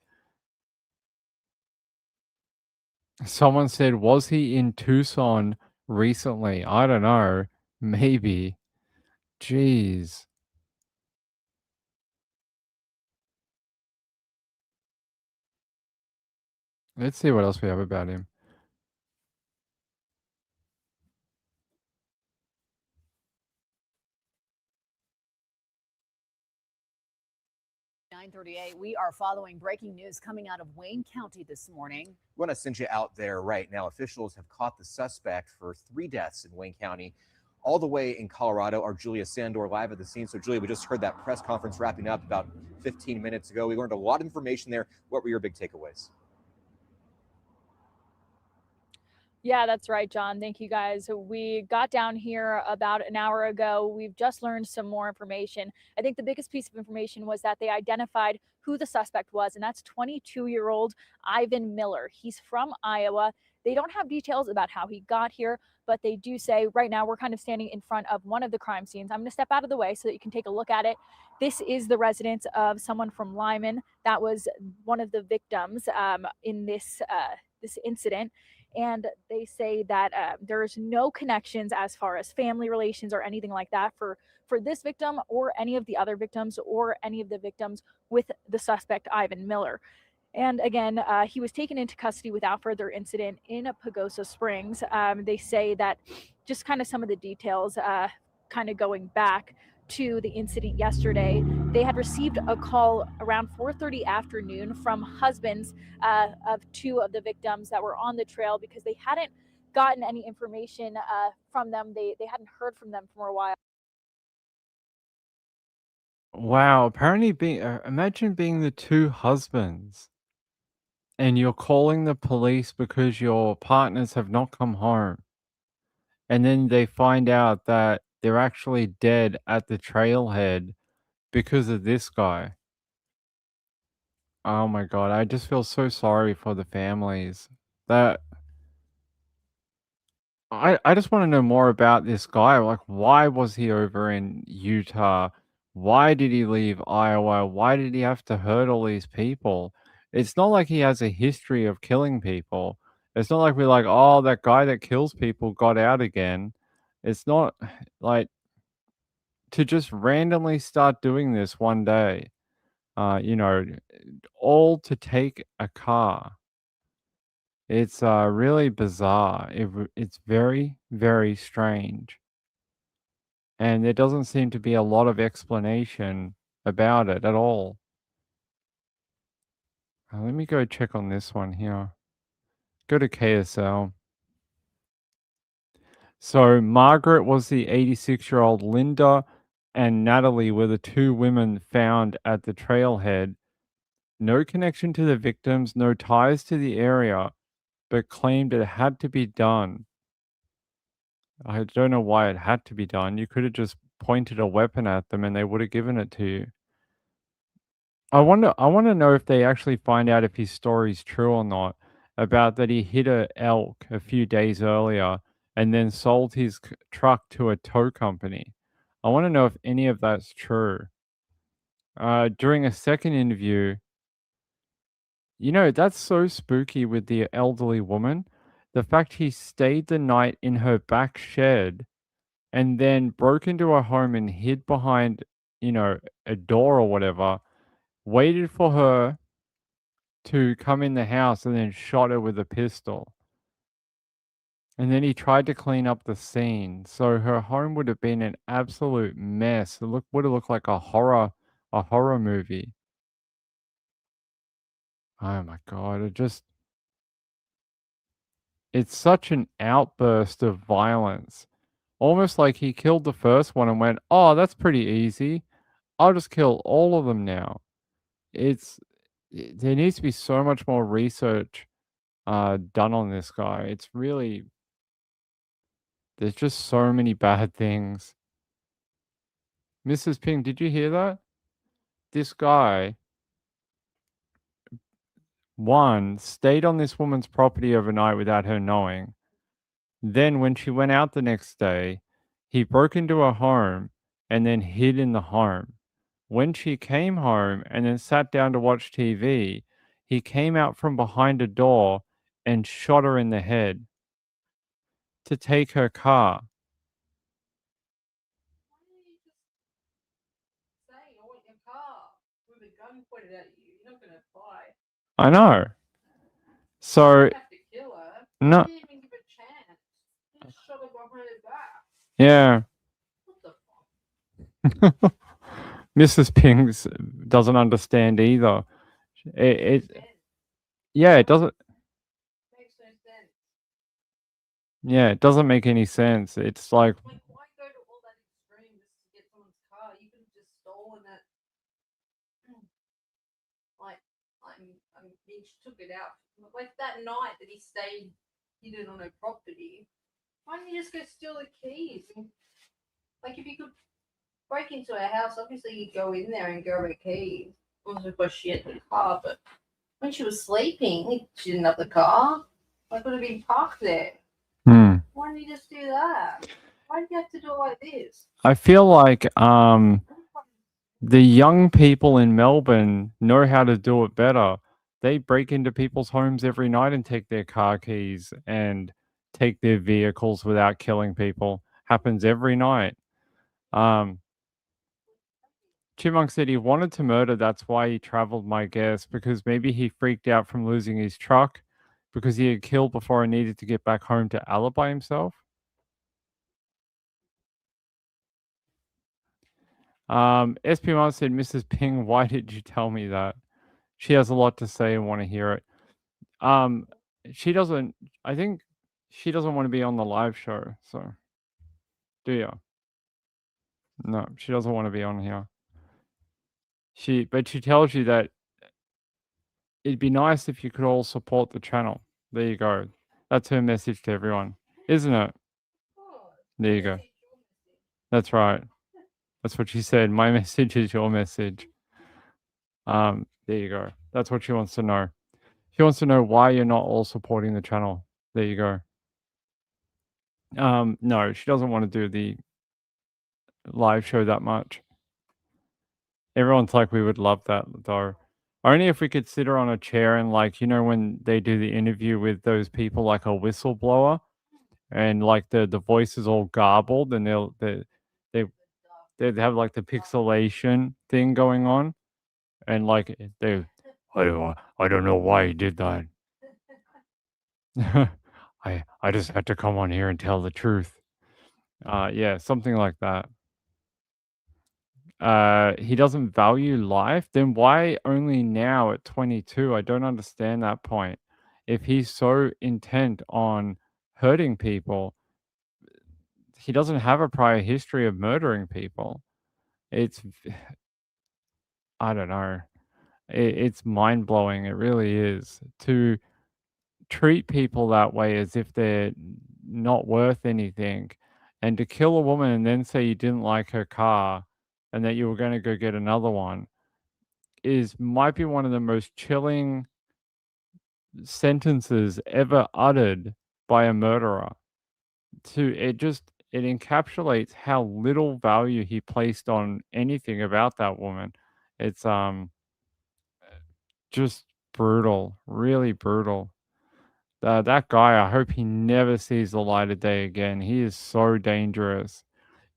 Someone said, was he in Tucson recently? I don't know. Maybe. Jeez. Let's see what else we have about him. We are following breaking news coming out of Wayne County this morning. We want to send you out there right now. Officials have caught the suspect for 3 deaths in Wayne County. All the way in Colorado, our Julia Sandor live at the scene. So, Julia, we just heard that press conference wrapping up about 15 minutes ago. We learned a lot of information there. What were your big takeaways? Yeah, that's right, John. Thank you guys. We got down here about an hour ago. We've just learned some more information. I think the biggest piece of information was that they identified who the suspect was, and that's 22-year-old Ivan Miller. He's from Iowa. They don't have details about how he got here, but they do say right now we're kind of standing in front of one of the crime scenes. I'm going to step out of the way so that you can take a look at it. This is the residence of someone from Lyman that was one of the victims in this incident. And they say that there's no connections as far as family relations or anything like that for this victim or any of the other victims or any of the victims with the suspect, Ivan Miller. And again, he was taken into custody without further incident in Pagosa Springs. They say that just kind of some of the details, kind of going back to the incident yesterday, they had received a call around 4:30 afternoon from husbands of 2 of the victims that were on the trail because they hadn't gotten any information from them. They hadn't heard from them for a while. Wow, apparently imagine being the 2 husbands and you're calling the police because your partners have not come home. And then they find out that they're actually dead at the trailhead because of this guy. Oh my god, I just feel so sorry for the families. That I just want to know more about this guy. Like, why was he over in Utah? Why did he leave Iowa? Why did he have to hurt all these people? It's not like he has a history of killing people. It's not like we're like, oh, that guy that kills people got out again. It's not like to just randomly start doing this one day. You know, all to take a car. It's really bizarre. It's very, very strange. And there doesn't seem to be a lot of explanation about it at all. Let me go check on this one here. Go to KSL. So Margaret was the 86-year-old. Linda and Natalie were the two women found at the trailhead. No connection to the victims, no ties to the area, but claimed it had to be done. I don't know why it had to be done. You could have just pointed a weapon at them and they would have given it to you. I want to know if they actually find out if his story's true or not, about that he hit a elk a few days earlier and then sold his truck to a tow company. I want to know if any of that's true. During a second interview, that's so spooky with the elderly woman. The fact he stayed the night in her back shed and then broke into her home and hid behind, a door or whatever, waited for her to come in the house and then shot her with a pistol. And then he tried to clean up the scene. So her home would have been an absolute mess. It would have looked like a horror movie. Oh my God. It's such an outburst of violence. Almost like he killed the first one and went, "Oh, that's pretty easy. I'll just kill all of them now." There needs to be so much more research done on this guy. There's just so many bad things. Mrs. Ping, did you hear that? This guy, one, stayed on this woman's property overnight without her knowing. Then when she went out the next day, he broke into her home and then hid in the home. When she came home and then sat down to watch TV, he came out from behind a door and shot her in the head to take her car. I know. So, no. Yeah. Mrs. Pings doesn't understand either. Yeah, it doesn't. Yeah, it doesn't make any sense. It's like, He took it out. Like that night that he stayed hidden on her property. Why didn't you just go steal the keys? Like if you could break into her house, obviously you'd go in there and grab her keys. Also because she had the car, but when she was sleeping, she didn't have the car. I could have been parked there. Why didn't you just do that? Why did you have to do it like this? I feel like the young people in Melbourne know how to do it better. They break into people's homes every night and take their car keys and take their vehicles without killing people. Happens every night. Chipmunk said he wanted to murder, that's why he traveled, my guess, because maybe he freaked out from losing his truck because he had killed before and needed to get back home to alibi himself. SP1 said, Mrs. Ping, why did you tell me that? She has a lot to say and want to hear it. I think she doesn't want to be on the live show, so. Do you? No, she doesn't want to be on here. But she tells you that it'd be nice if you could all support the channel. There you go. That's her message to everyone, isn't it? There you go. That's right. That's what she said. My message is your message. There you go. That's what she wants to know. She wants to know why you're not all supporting the channel. There you go. No, she doesn't want to do the live show that much. Everyone's like, we would love that though. Only if we could sit her on a chair and like, when they do the interview with those people, like a whistleblower, and like the voice is all garbled and they have like the pixelation thing going on, and like I don't know why he did that. I just had to come on here and tell the truth. Yeah, something like that. he doesn't value life, then why only now at 22? I don't understand that point. If he's so intent on hurting people, he doesn't have a prior history of murdering people. It's I don't know. It's mind-blowing, it really is, to treat people that way as if they're not worth anything, and to kill a woman and then say you didn't like her car and that you were gonna go get another one might be one of the most chilling sentences ever uttered by a murderer. It encapsulates how little value he placed on anything about that woman. It's just brutal, really brutal. That guy, I hope he never sees the light of day again. He is so dangerous.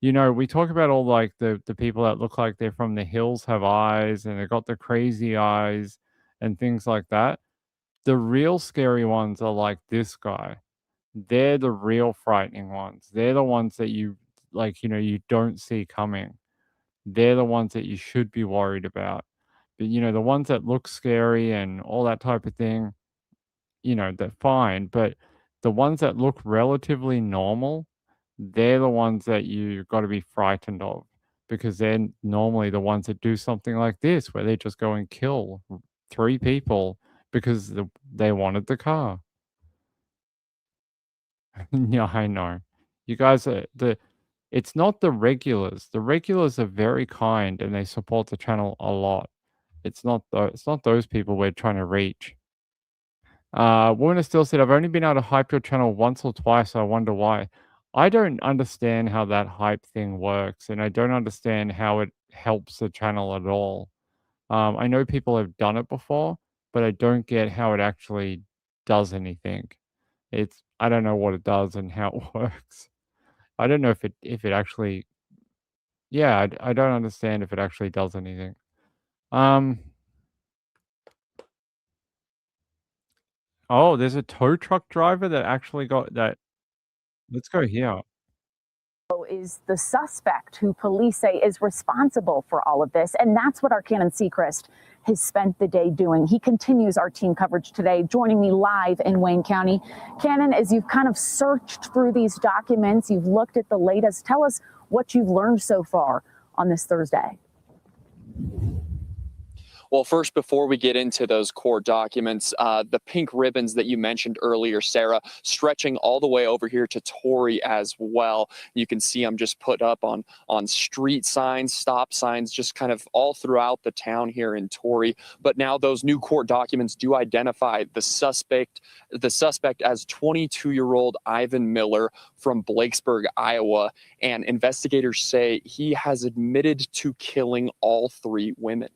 You know, we talk about all like the people that look like they're from the hills have eyes and they've got the crazy eyes and things like that. The real scary ones are like this guy. They're the real frightening ones. They're the ones that you like, you don't see coming. They're the ones that you should be worried about. But the ones that look scary and all that type of thing, they're fine. But the ones that look relatively normal, they're the ones that you got to be frightened of because they're normally the ones that do something like this, where they just go and kill 3 people because they wanted the car. Yeah, I know. You guys are it's not the regulars. The regulars are very kind and they support the channel a lot. It's not those people we're trying to reach. Warner still said, I've only been able to hype your channel once or twice, so I wonder why. I don't understand how that hype thing works, and I don't understand how it helps the channel at all. I know people have done it before, but I don't get how it actually does anything. I don't know what it does and how it works. I don't know if it actually yeah, I don't understand if it actually does anything. Oh, there's a tow truck driver that actually got that. Let's go here. Is the suspect who police say is responsible for all of this. And that's what our Cannon Seacrest has spent the day doing. He continues our team coverage today, joining me live in Wayne County. Cannon, as you've kind of searched through these documents, you've looked at the latest. Tell us what you've learned so far on this Thursday. Well, first, before we get into those court documents, the pink ribbons that you mentioned earlier, Sarah, stretching all the way over here to Torrey as well. You can see them just put up on street signs, stop signs, just kind of all throughout the town here in Torrey. But now those new court documents do identify the suspect as 22-year-old Ivan Miller from Blakesburg, Iowa. And investigators say he has admitted to killing all 3 women.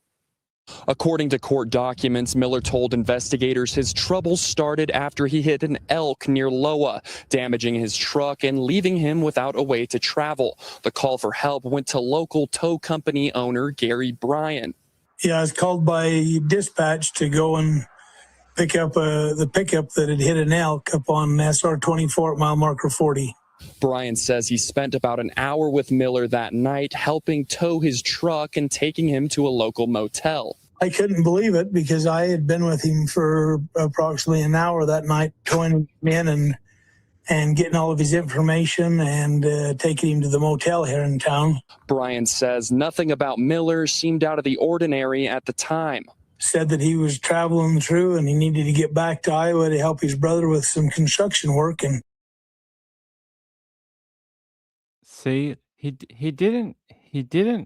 According to court documents, Miller told investigators his troubles started after he hit an elk near Loa, damaging his truck and leaving him without a way to travel. The call for help went to local tow company owner Gary Bryan. Yeah, I was called by dispatch to go and pick up the pickup that had hit an elk up on SR 24 at mile marker 40. Bryan says he spent about an hour with Miller that night, helping tow his truck and taking him to a local motel. I couldn't believe it because I had been with him for approximately an hour that night, towing him in and getting all of his information and taking him to the motel here in town. Bryan says nothing about Miller seemed out of the ordinary at the time. Said that he was traveling through and he needed to get back to Iowa to help his brother with some construction work. And See, he didn't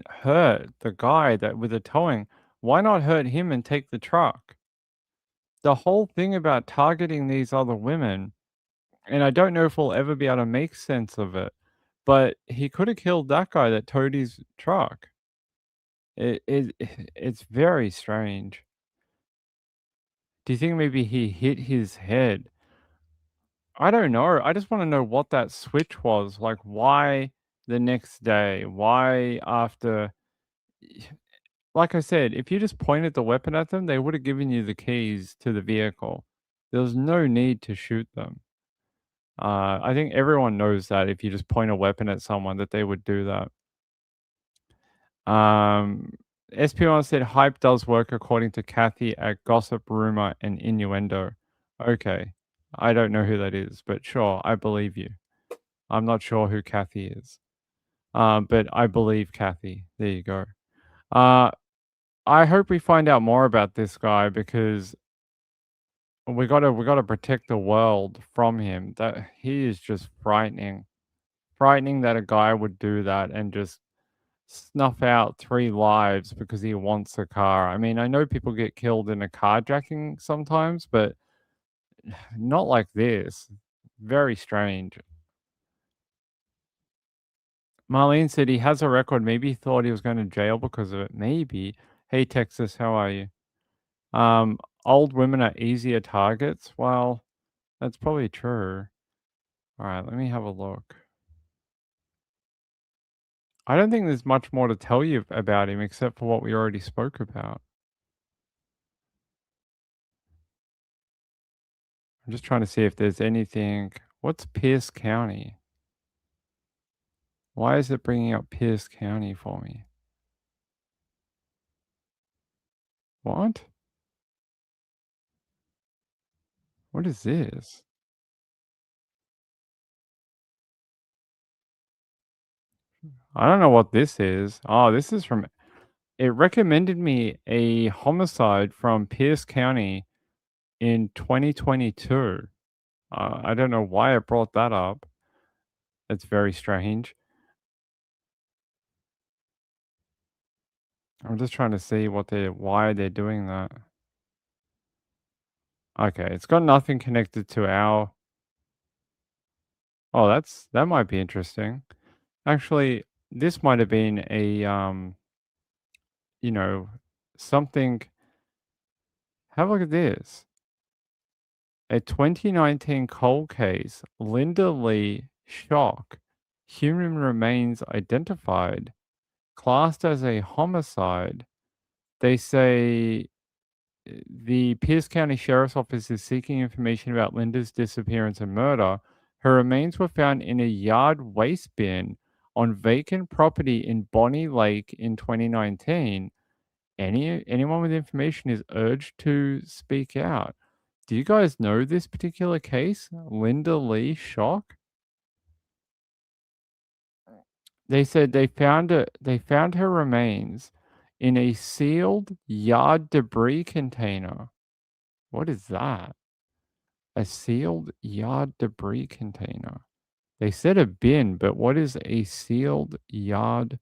hurt the guy that with the towing. Why not hurt him and take the truck? The whole thing about targeting these other women, and I don't know if we'll ever be able to make sense of it, but he could have killed that guy that towed his truck. It's very strange. Do you think maybe he hit his head? I don't know. I just want to know what that switch was. Like, why the next day? Why after? Like I said, if you just pointed the weapon at them, they would have given you the keys to the vehicle. There was no need to shoot them. I think everyone knows that if you just point a weapon at someone, that they would do that. SP1 said hype does work according to Kathy at Gossip, Rumor, and Innuendo. Okay. I don't know who that is, but sure, I believe you. I'm not sure who Kathy is. But I believe Kathy. There you go. I hope we find out more about this guy because we gotta protect the world from him. That he is just frightening. Frightening that a guy would do that and just snuff out 3 lives because he wants a car. I mean, I know people get killed in a carjacking sometimes, but not like this. Very strange. Marlene said he has a record. Maybe he thought he was going to jail because of it. Maybe. Hey, Texas, how are you? Old women are easier targets. Well, that's probably true. All right, let me have a look. I don't think there's much more to tell you about him except for what we already spoke about. I'm just trying to see if there's anything. What's Pierce County? Why is it bringing up Pierce County for me? What? What is this? I don't know what this is. Oh, this is from. It recommended me a homicide from Pierce County in 2022. I don't know why it brought that up. It's very strange. I'm just trying to see why they're doing that. Okay, it's got nothing connected to our. Oh, that might be interesting. Actually, this might have been a you know, something. Have a look at this. A 2019 cold case, Linda Lee shock, human remains identified, classed as a homicide. They say the Pierce County Sheriff's Office is seeking information about Linda's disappearance and murder. Her remains were found in a yard waste bin on vacant property in Bonnie Lake in 2019. Anyone with information is urged to speak out. Do you guys know this particular case? Linda Lee shock? They said they found her remains in a sealed yard debris container. What is that? A sealed yard debris container. They said a bin, but what is a sealed yard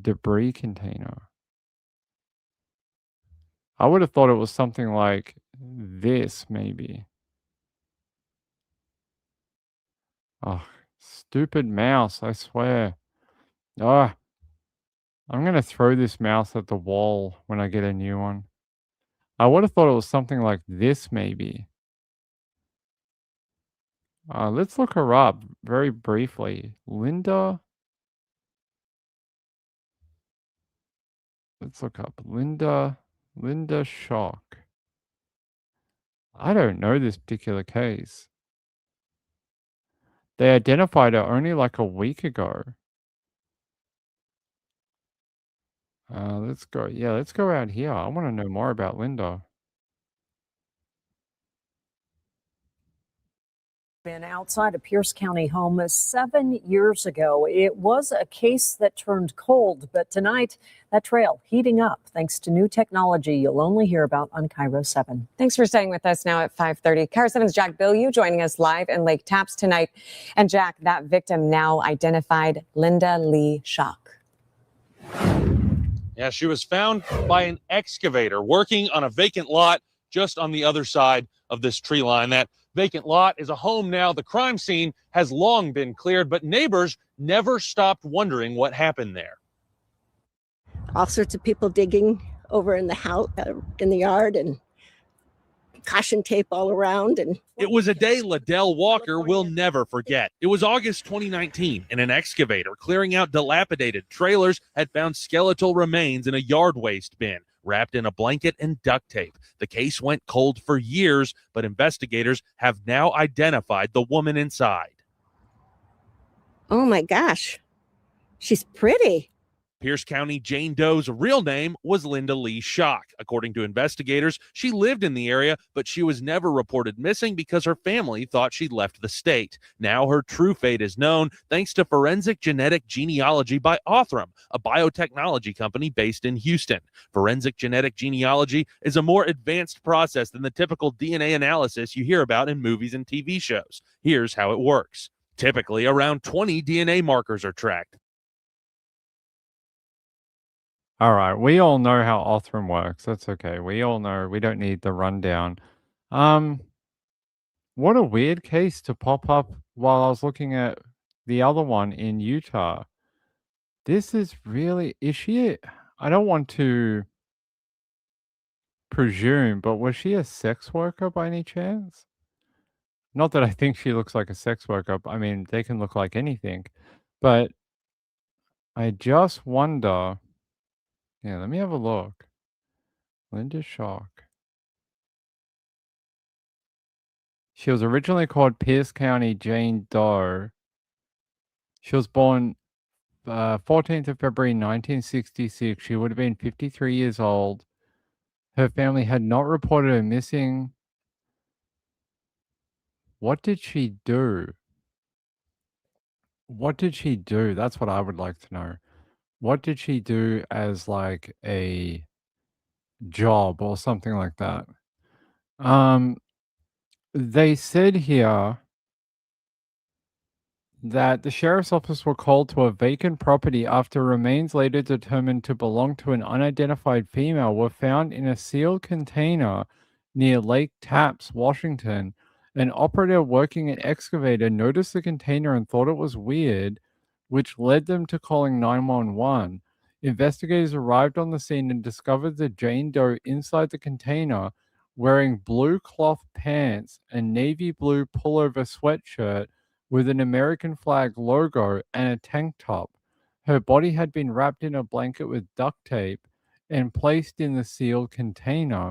debris container? I would have thought it was something like this, maybe. Oh, stupid mouse, I swear. Ah, I'm going to throw this mouse at the wall when I get a new one. I would have thought it was something like this, maybe. Let's look her up very briefly. Linda. Let's look up Linda Shock. I don't know this particular case. They identified her only like a week ago. Let's go. Yeah, let's go out here. I want to know more about Linda. Been outside a Pierce County home 7 years ago. It was a case that turned cold, but tonight that trail heating up thanks to new technology you'll only hear about on Cairo 7. Thanks for staying with us now at 5:30. Cairo 7's Jack Bilyeu joining us live in Lake Tapps tonight. And Jack, that victim now identified, Linda Lee Shock. Yeah, she was found by an excavator working on a vacant lot just on the other side of this tree line. That vacant lot is a home now. The crime scene has long been cleared, but neighbors never stopped wondering what happened there. All sorts of people digging over in the house, in the yard, and caution tape all around. And it was a day Liddell Walker will never forget. It was August 2019, and an excavator clearing out dilapidated trailers had found skeletal remains in a yard waste bin, wrapped in a blanket and duct tape. The case went cold for years, but investigators have now identified the woman inside. oh my gosh, she's pretty. Pierce County Jane Doe's real name was Linda Lee Schock. According to investigators, she lived in the area, but she was never reported missing because her family thought she'd left the state. Now her true fate is known thanks to forensic genetic genealogy by Othram, a biotechnology company based in Houston. Forensic genetic genealogy is a more advanced process than the typical DNA analysis you hear about in movies and TV shows. Here's how it works. Typically, around 20 DNA markers are tracked. All right, we all know how Othram works. That's okay. We all know. We don't need the rundown. Um, what a weird case to pop up while I was looking at the other one in Utah. This is really, is she? I don't want to presume, but was she a sex worker by any chance? Not that I think she looks like a sex worker. I mean, they can look like anything, but I just wonder. Yeah, let me have a look. Linda Schock. She was originally called Pierce County Jane Doe. She was born 14th of February 1966. She would have been 53 years old. Her family had not reported her missing. What did she do? What did she do? That's what I would like to know. What did she do as like a job or something like that? They said here that the sheriff's office were called to a vacant property after remains later determined to belong to an unidentified female were found in a sealed container near Lake Tapps, Washington. An operator working an excavator noticed the container and thought it was weird, which led them to calling 911. Investigators arrived on the scene and discovered the Jane Doe inside the container wearing blue cloth pants and navy blue pullover sweatshirt with an American flag logo and a tank top. Her body had been wrapped in a blanket with duct tape and placed in the sealed container.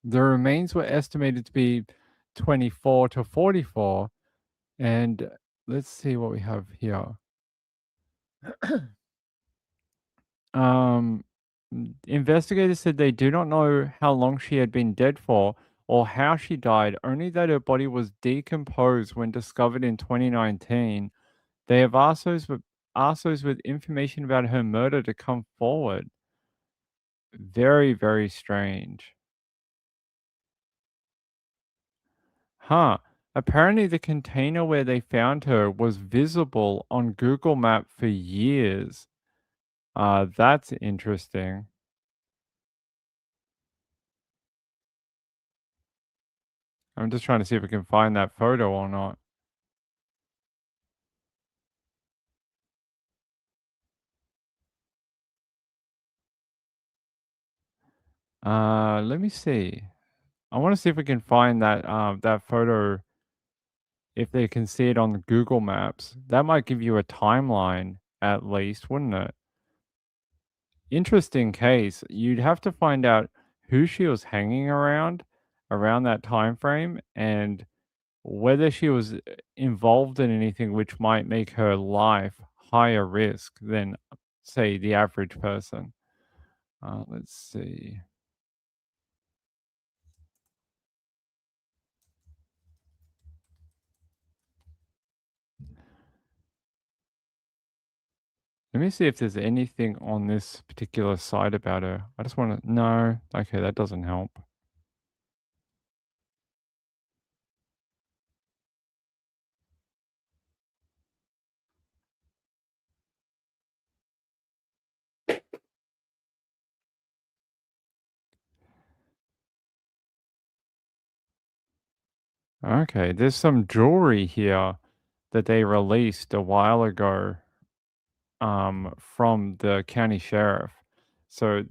The remains were estimated to be 24 to 44. And let's see what we have here. Investigators said they do not know how long she had been dead for or how she died, only that her body was decomposed when discovered in 2019. They have asked those with information about her murder to come forward. Very, very strange. Huh. Apparently the container where they found her was visible on Google Map for years. That's interesting. I'm just trying to see if we can find that photo or not. Let me see. I want to see if we can find that that photo, if they can see it on the Google Maps. That might give you a timeline at least, wouldn't it? Interesting case. You'd have to find out who she was hanging around that time frame and whether she was involved in anything which might make her life higher risk than, say, the average person. Let's see. Let me see if there's anything on this particular site about her. I just want to. No. Okay, that doesn't help. Okay, there's some jewelry here that they released a while ago from the county sheriff. So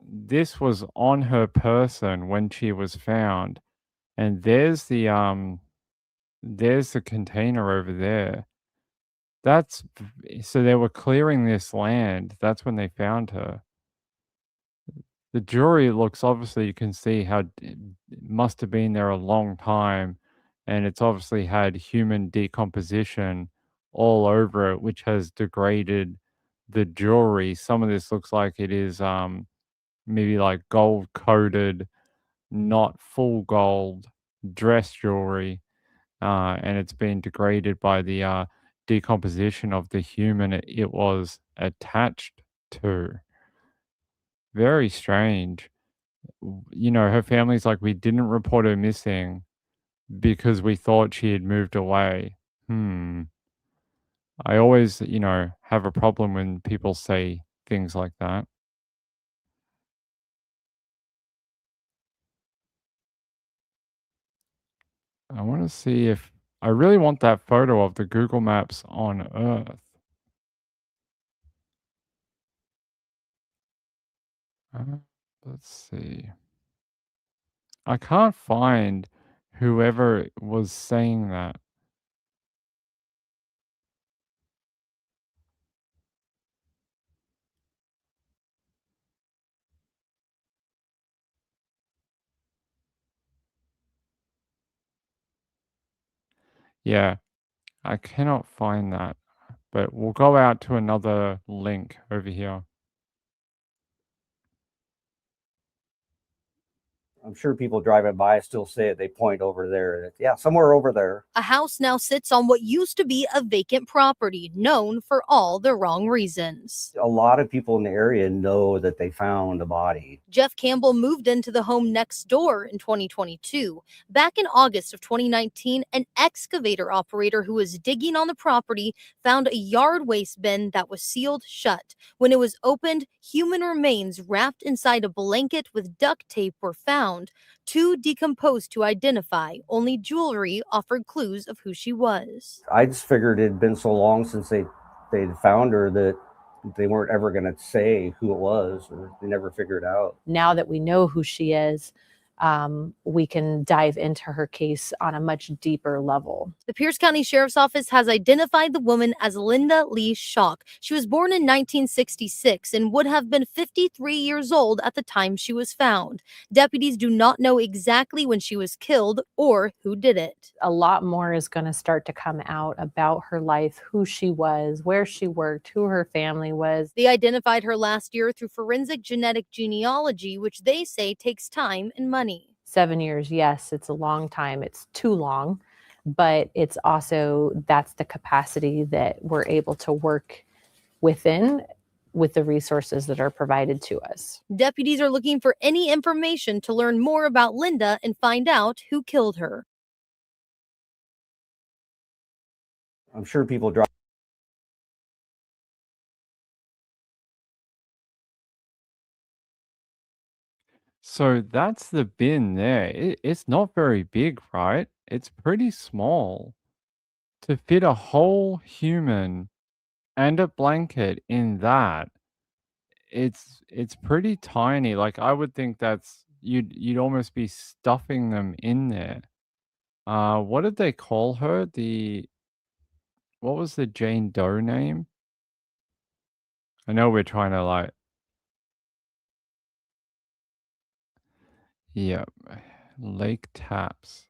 this was on her person when she was found. And there's the container over there. That's so they were clearing this land. That's when they found her. The jewelry looks, obviously you can see how it must have been there a long time, and it's obviously had human decomposition all over it, which has degraded the jewelry. Some of this looks like it is maybe like gold coated, not full gold dress jewelry, and it's been degraded by the decomposition of the human it was attached to. Very strange. You know, her family's like, we didn't report her missing because we thought she had moved away. I always, have a problem when people say things like that. I want to see if I really want that photo of the Google Maps on Earth. Let's see. I can't find whoever was saying that. Yeah, I cannot find that, but we'll go out to another link over here. I'm sure people driving by still say it. They point over there. Yeah, somewhere over there. A house now sits on what used to be a vacant property, known for all the wrong reasons. A lot of people in the area know that they found a body. Jeff Campbell moved into the home next door in 2022. Back in August of 2019, an excavator operator who was digging on the property found a yard waste bin that was sealed shut. When it was opened, human remains wrapped inside a blanket with duct tape were found. Too decomposed to identify, only jewelry offered clues of who she was. I just figured it had been so long since they'd found her that they weren't ever going to say who it was, or they never figured out. Now that we know who she is, we can dive into her case on a much deeper level. The Pierce County Sheriff's Office has identified the woman as Linda Lee Schock. She was born in 1966 and would have been 53 years old at the time she was found. Deputies do not know exactly when she was killed or who did it. A lot more is going to start to come out about her life, who she was, where she worked, who her family was. They identified her last year through forensic genetic genealogy, which they say takes time and money. 7 years, yes, it's a long time. It's too long, but it's also, that's the capacity that we're able to work within with the resources that are provided to us. Deputies are looking for any information to learn more about Linda and find out who killed her. I'm sure people drive. So that's the bin there. It's not very big, right? It's pretty small. To fit a whole human and a blanket in that, it's pretty tiny. Like I would think that's you'd almost be stuffing them in there. What did they call her? What was the Jane Doe name? I know we're trying to like. Yeah, Lake Taps.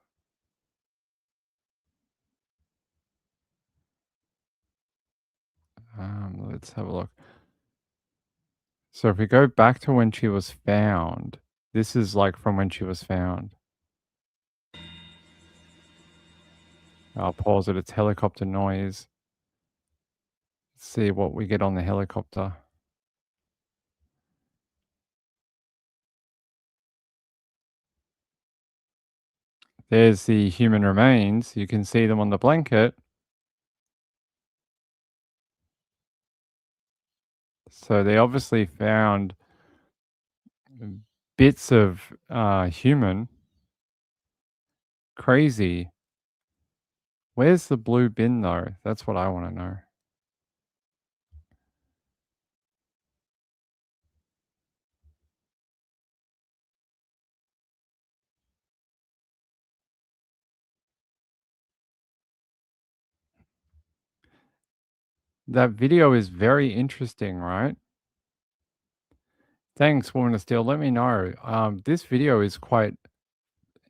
Let's have a look. So if we go back to when she was found, this is like from when she was found. I'll pause it. It's helicopter noise. Let's see what we get on the helicopter. There's the human remains. You can see them on the blanket. So they obviously found bits of human. Crazy. Where's the blue bin though? That's what I want to know. That video is very interesting, right? Thanks, Woman of Steel. Let me know. This video is quite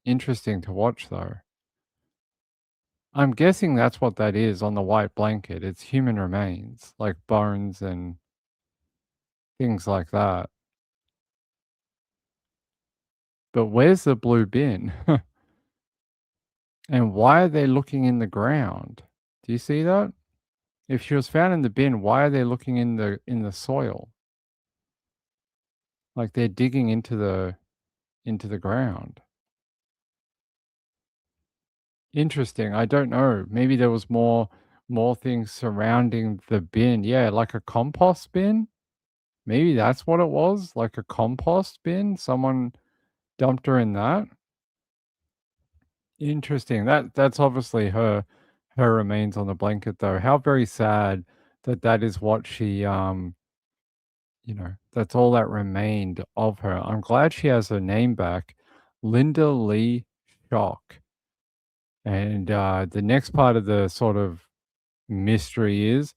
interesting to watch, though. I'm guessing that's what that is on the white blanket. It's human remains, like bones and things like that. But where's the blue bin? And why are they looking in the ground? Do you see that? If she was found in the bin, why are they looking in the soil? Like they're digging into the ground. Interesting. I don't know. Maybe there was more things surrounding the bin. Yeah, like a compost bin? Maybe that's what it was, like a compost bin? Someone dumped her in that? Interesting. That's obviously her remains on the blanket though. How very sad that that is what she that's all that remained of her. I'm glad she has her name back. Linda Lee Shock. And the next part of the sort of mystery is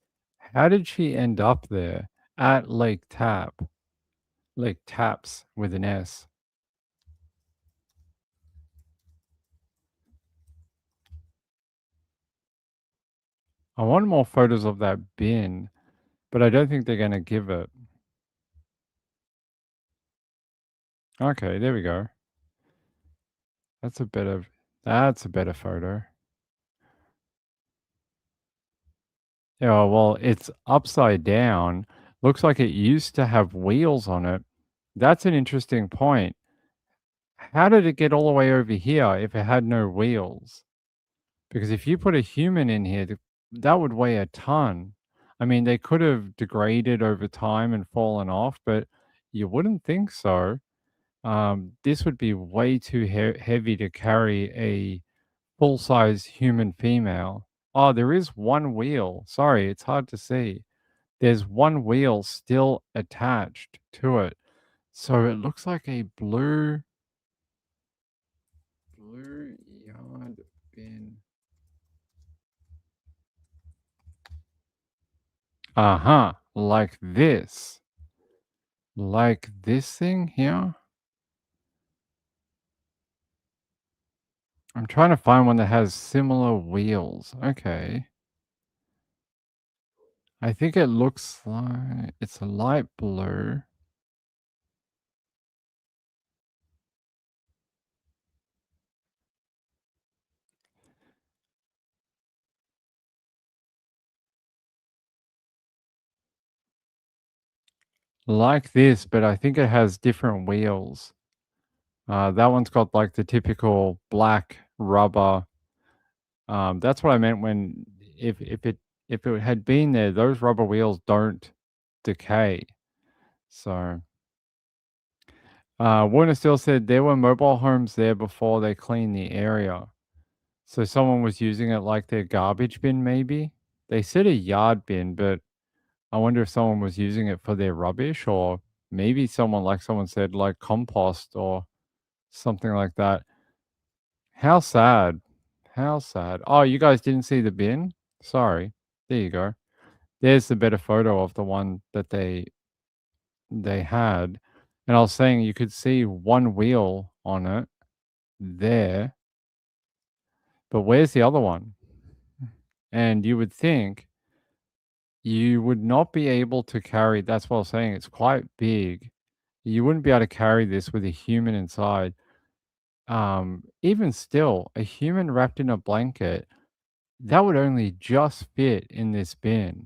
how did she end up there at Lake Tap? Lake Taps with an S. I want more photos of that bin, but I don't think they're going to give it. Okay, there we go. That's a better photo. Yeah, well, it's upside down. Looks like it used to have wheels on it. That's an interesting point. How did it get all the way over here if it had no wheels? Because if you put a human in here, that would weigh a ton. I mean, they could have degraded over time and fallen off, but you wouldn't think so. This would be way too heavy to carry a full-size human female. Oh, there is one wheel. Sorry, it's hard to see. There's one wheel still attached to it. So it looks like a blue yard bin. Uh-huh, like this. Like this thing here? I'm trying to find one that has similar wheels. Okay. I think it looks like it's a light blue. Like this, but I think it has different wheels. That one's got like the typical black rubber. That's what I meant when if it had been there, those rubber wheels don't decay. So Warner still said there were mobile homes there before they cleaned the area. So someone was using it like their garbage bin, maybe. They said a yard bin, but I wonder if someone was using it for their rubbish, or maybe someone, like someone said, like compost or something like that. How sad. How sad. Oh, you guys didn't see the bin? Sorry. There you go. There's the better photo of the one that they had. And I was saying you could see one wheel on it there. But where's the other one? And you would think you would not be able to carry, that's what I was saying, it's quite big. You wouldn't be able to carry this with a human inside. Even still, a human wrapped in a blanket, that would only just fit in this bin.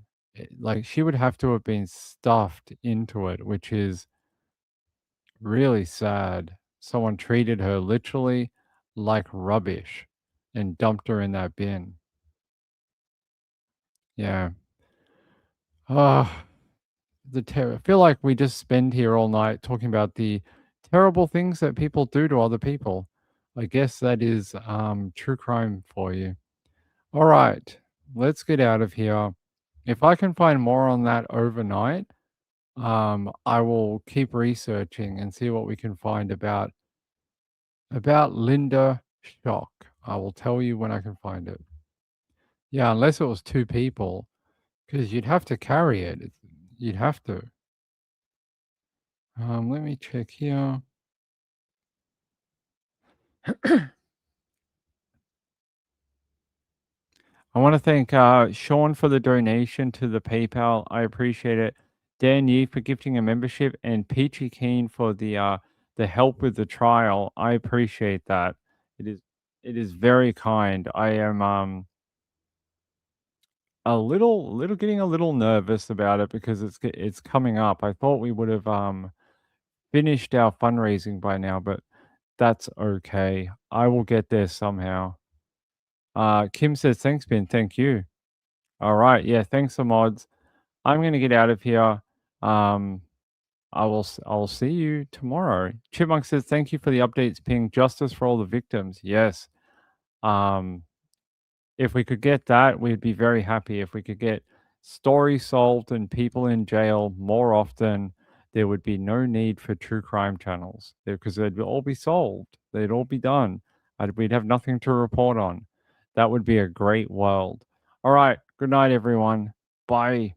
Like she would have to have been stuffed into it, which is really sad. Someone treated her literally like rubbish and dumped her in that bin. Yeah. Oh, the terror. I feel like we just spend here all night talking about the terrible things that people do to other people. I guess that is true crime for you. All right, let's get out of here. If I can find more on that overnight, I will keep researching and see what we can find about Linda Shock. I will tell you when I can find it. Yeah, unless it was two people, because you'd have to carry it. You'd have to. Let me check here. I want to thank Sean for the donation to the PayPal. I appreciate it. Dan Yee for gifting a membership, and Peachy Keen for the help with the trial. I appreciate that. It is very kind. I am getting a little nervous about it because it's coming up. I thought we would have finished our fundraising by now, but that's okay. I will get there somehow. Kim says thanks, Ben. Thank you. All right, yeah, thanks, mods. I'm gonna get out of here. I'll see you tomorrow. Chipmunk says thank you for the updates, Ping. Justice for all the victims. Yes. If we could get that, we'd be very happy. If we could get stories solved and people in jail more often, there would be no need for true crime channels because they'd all be solved. They'd all be done. We'd have nothing to report on. That would be a great world. All right. Good night, everyone. Bye.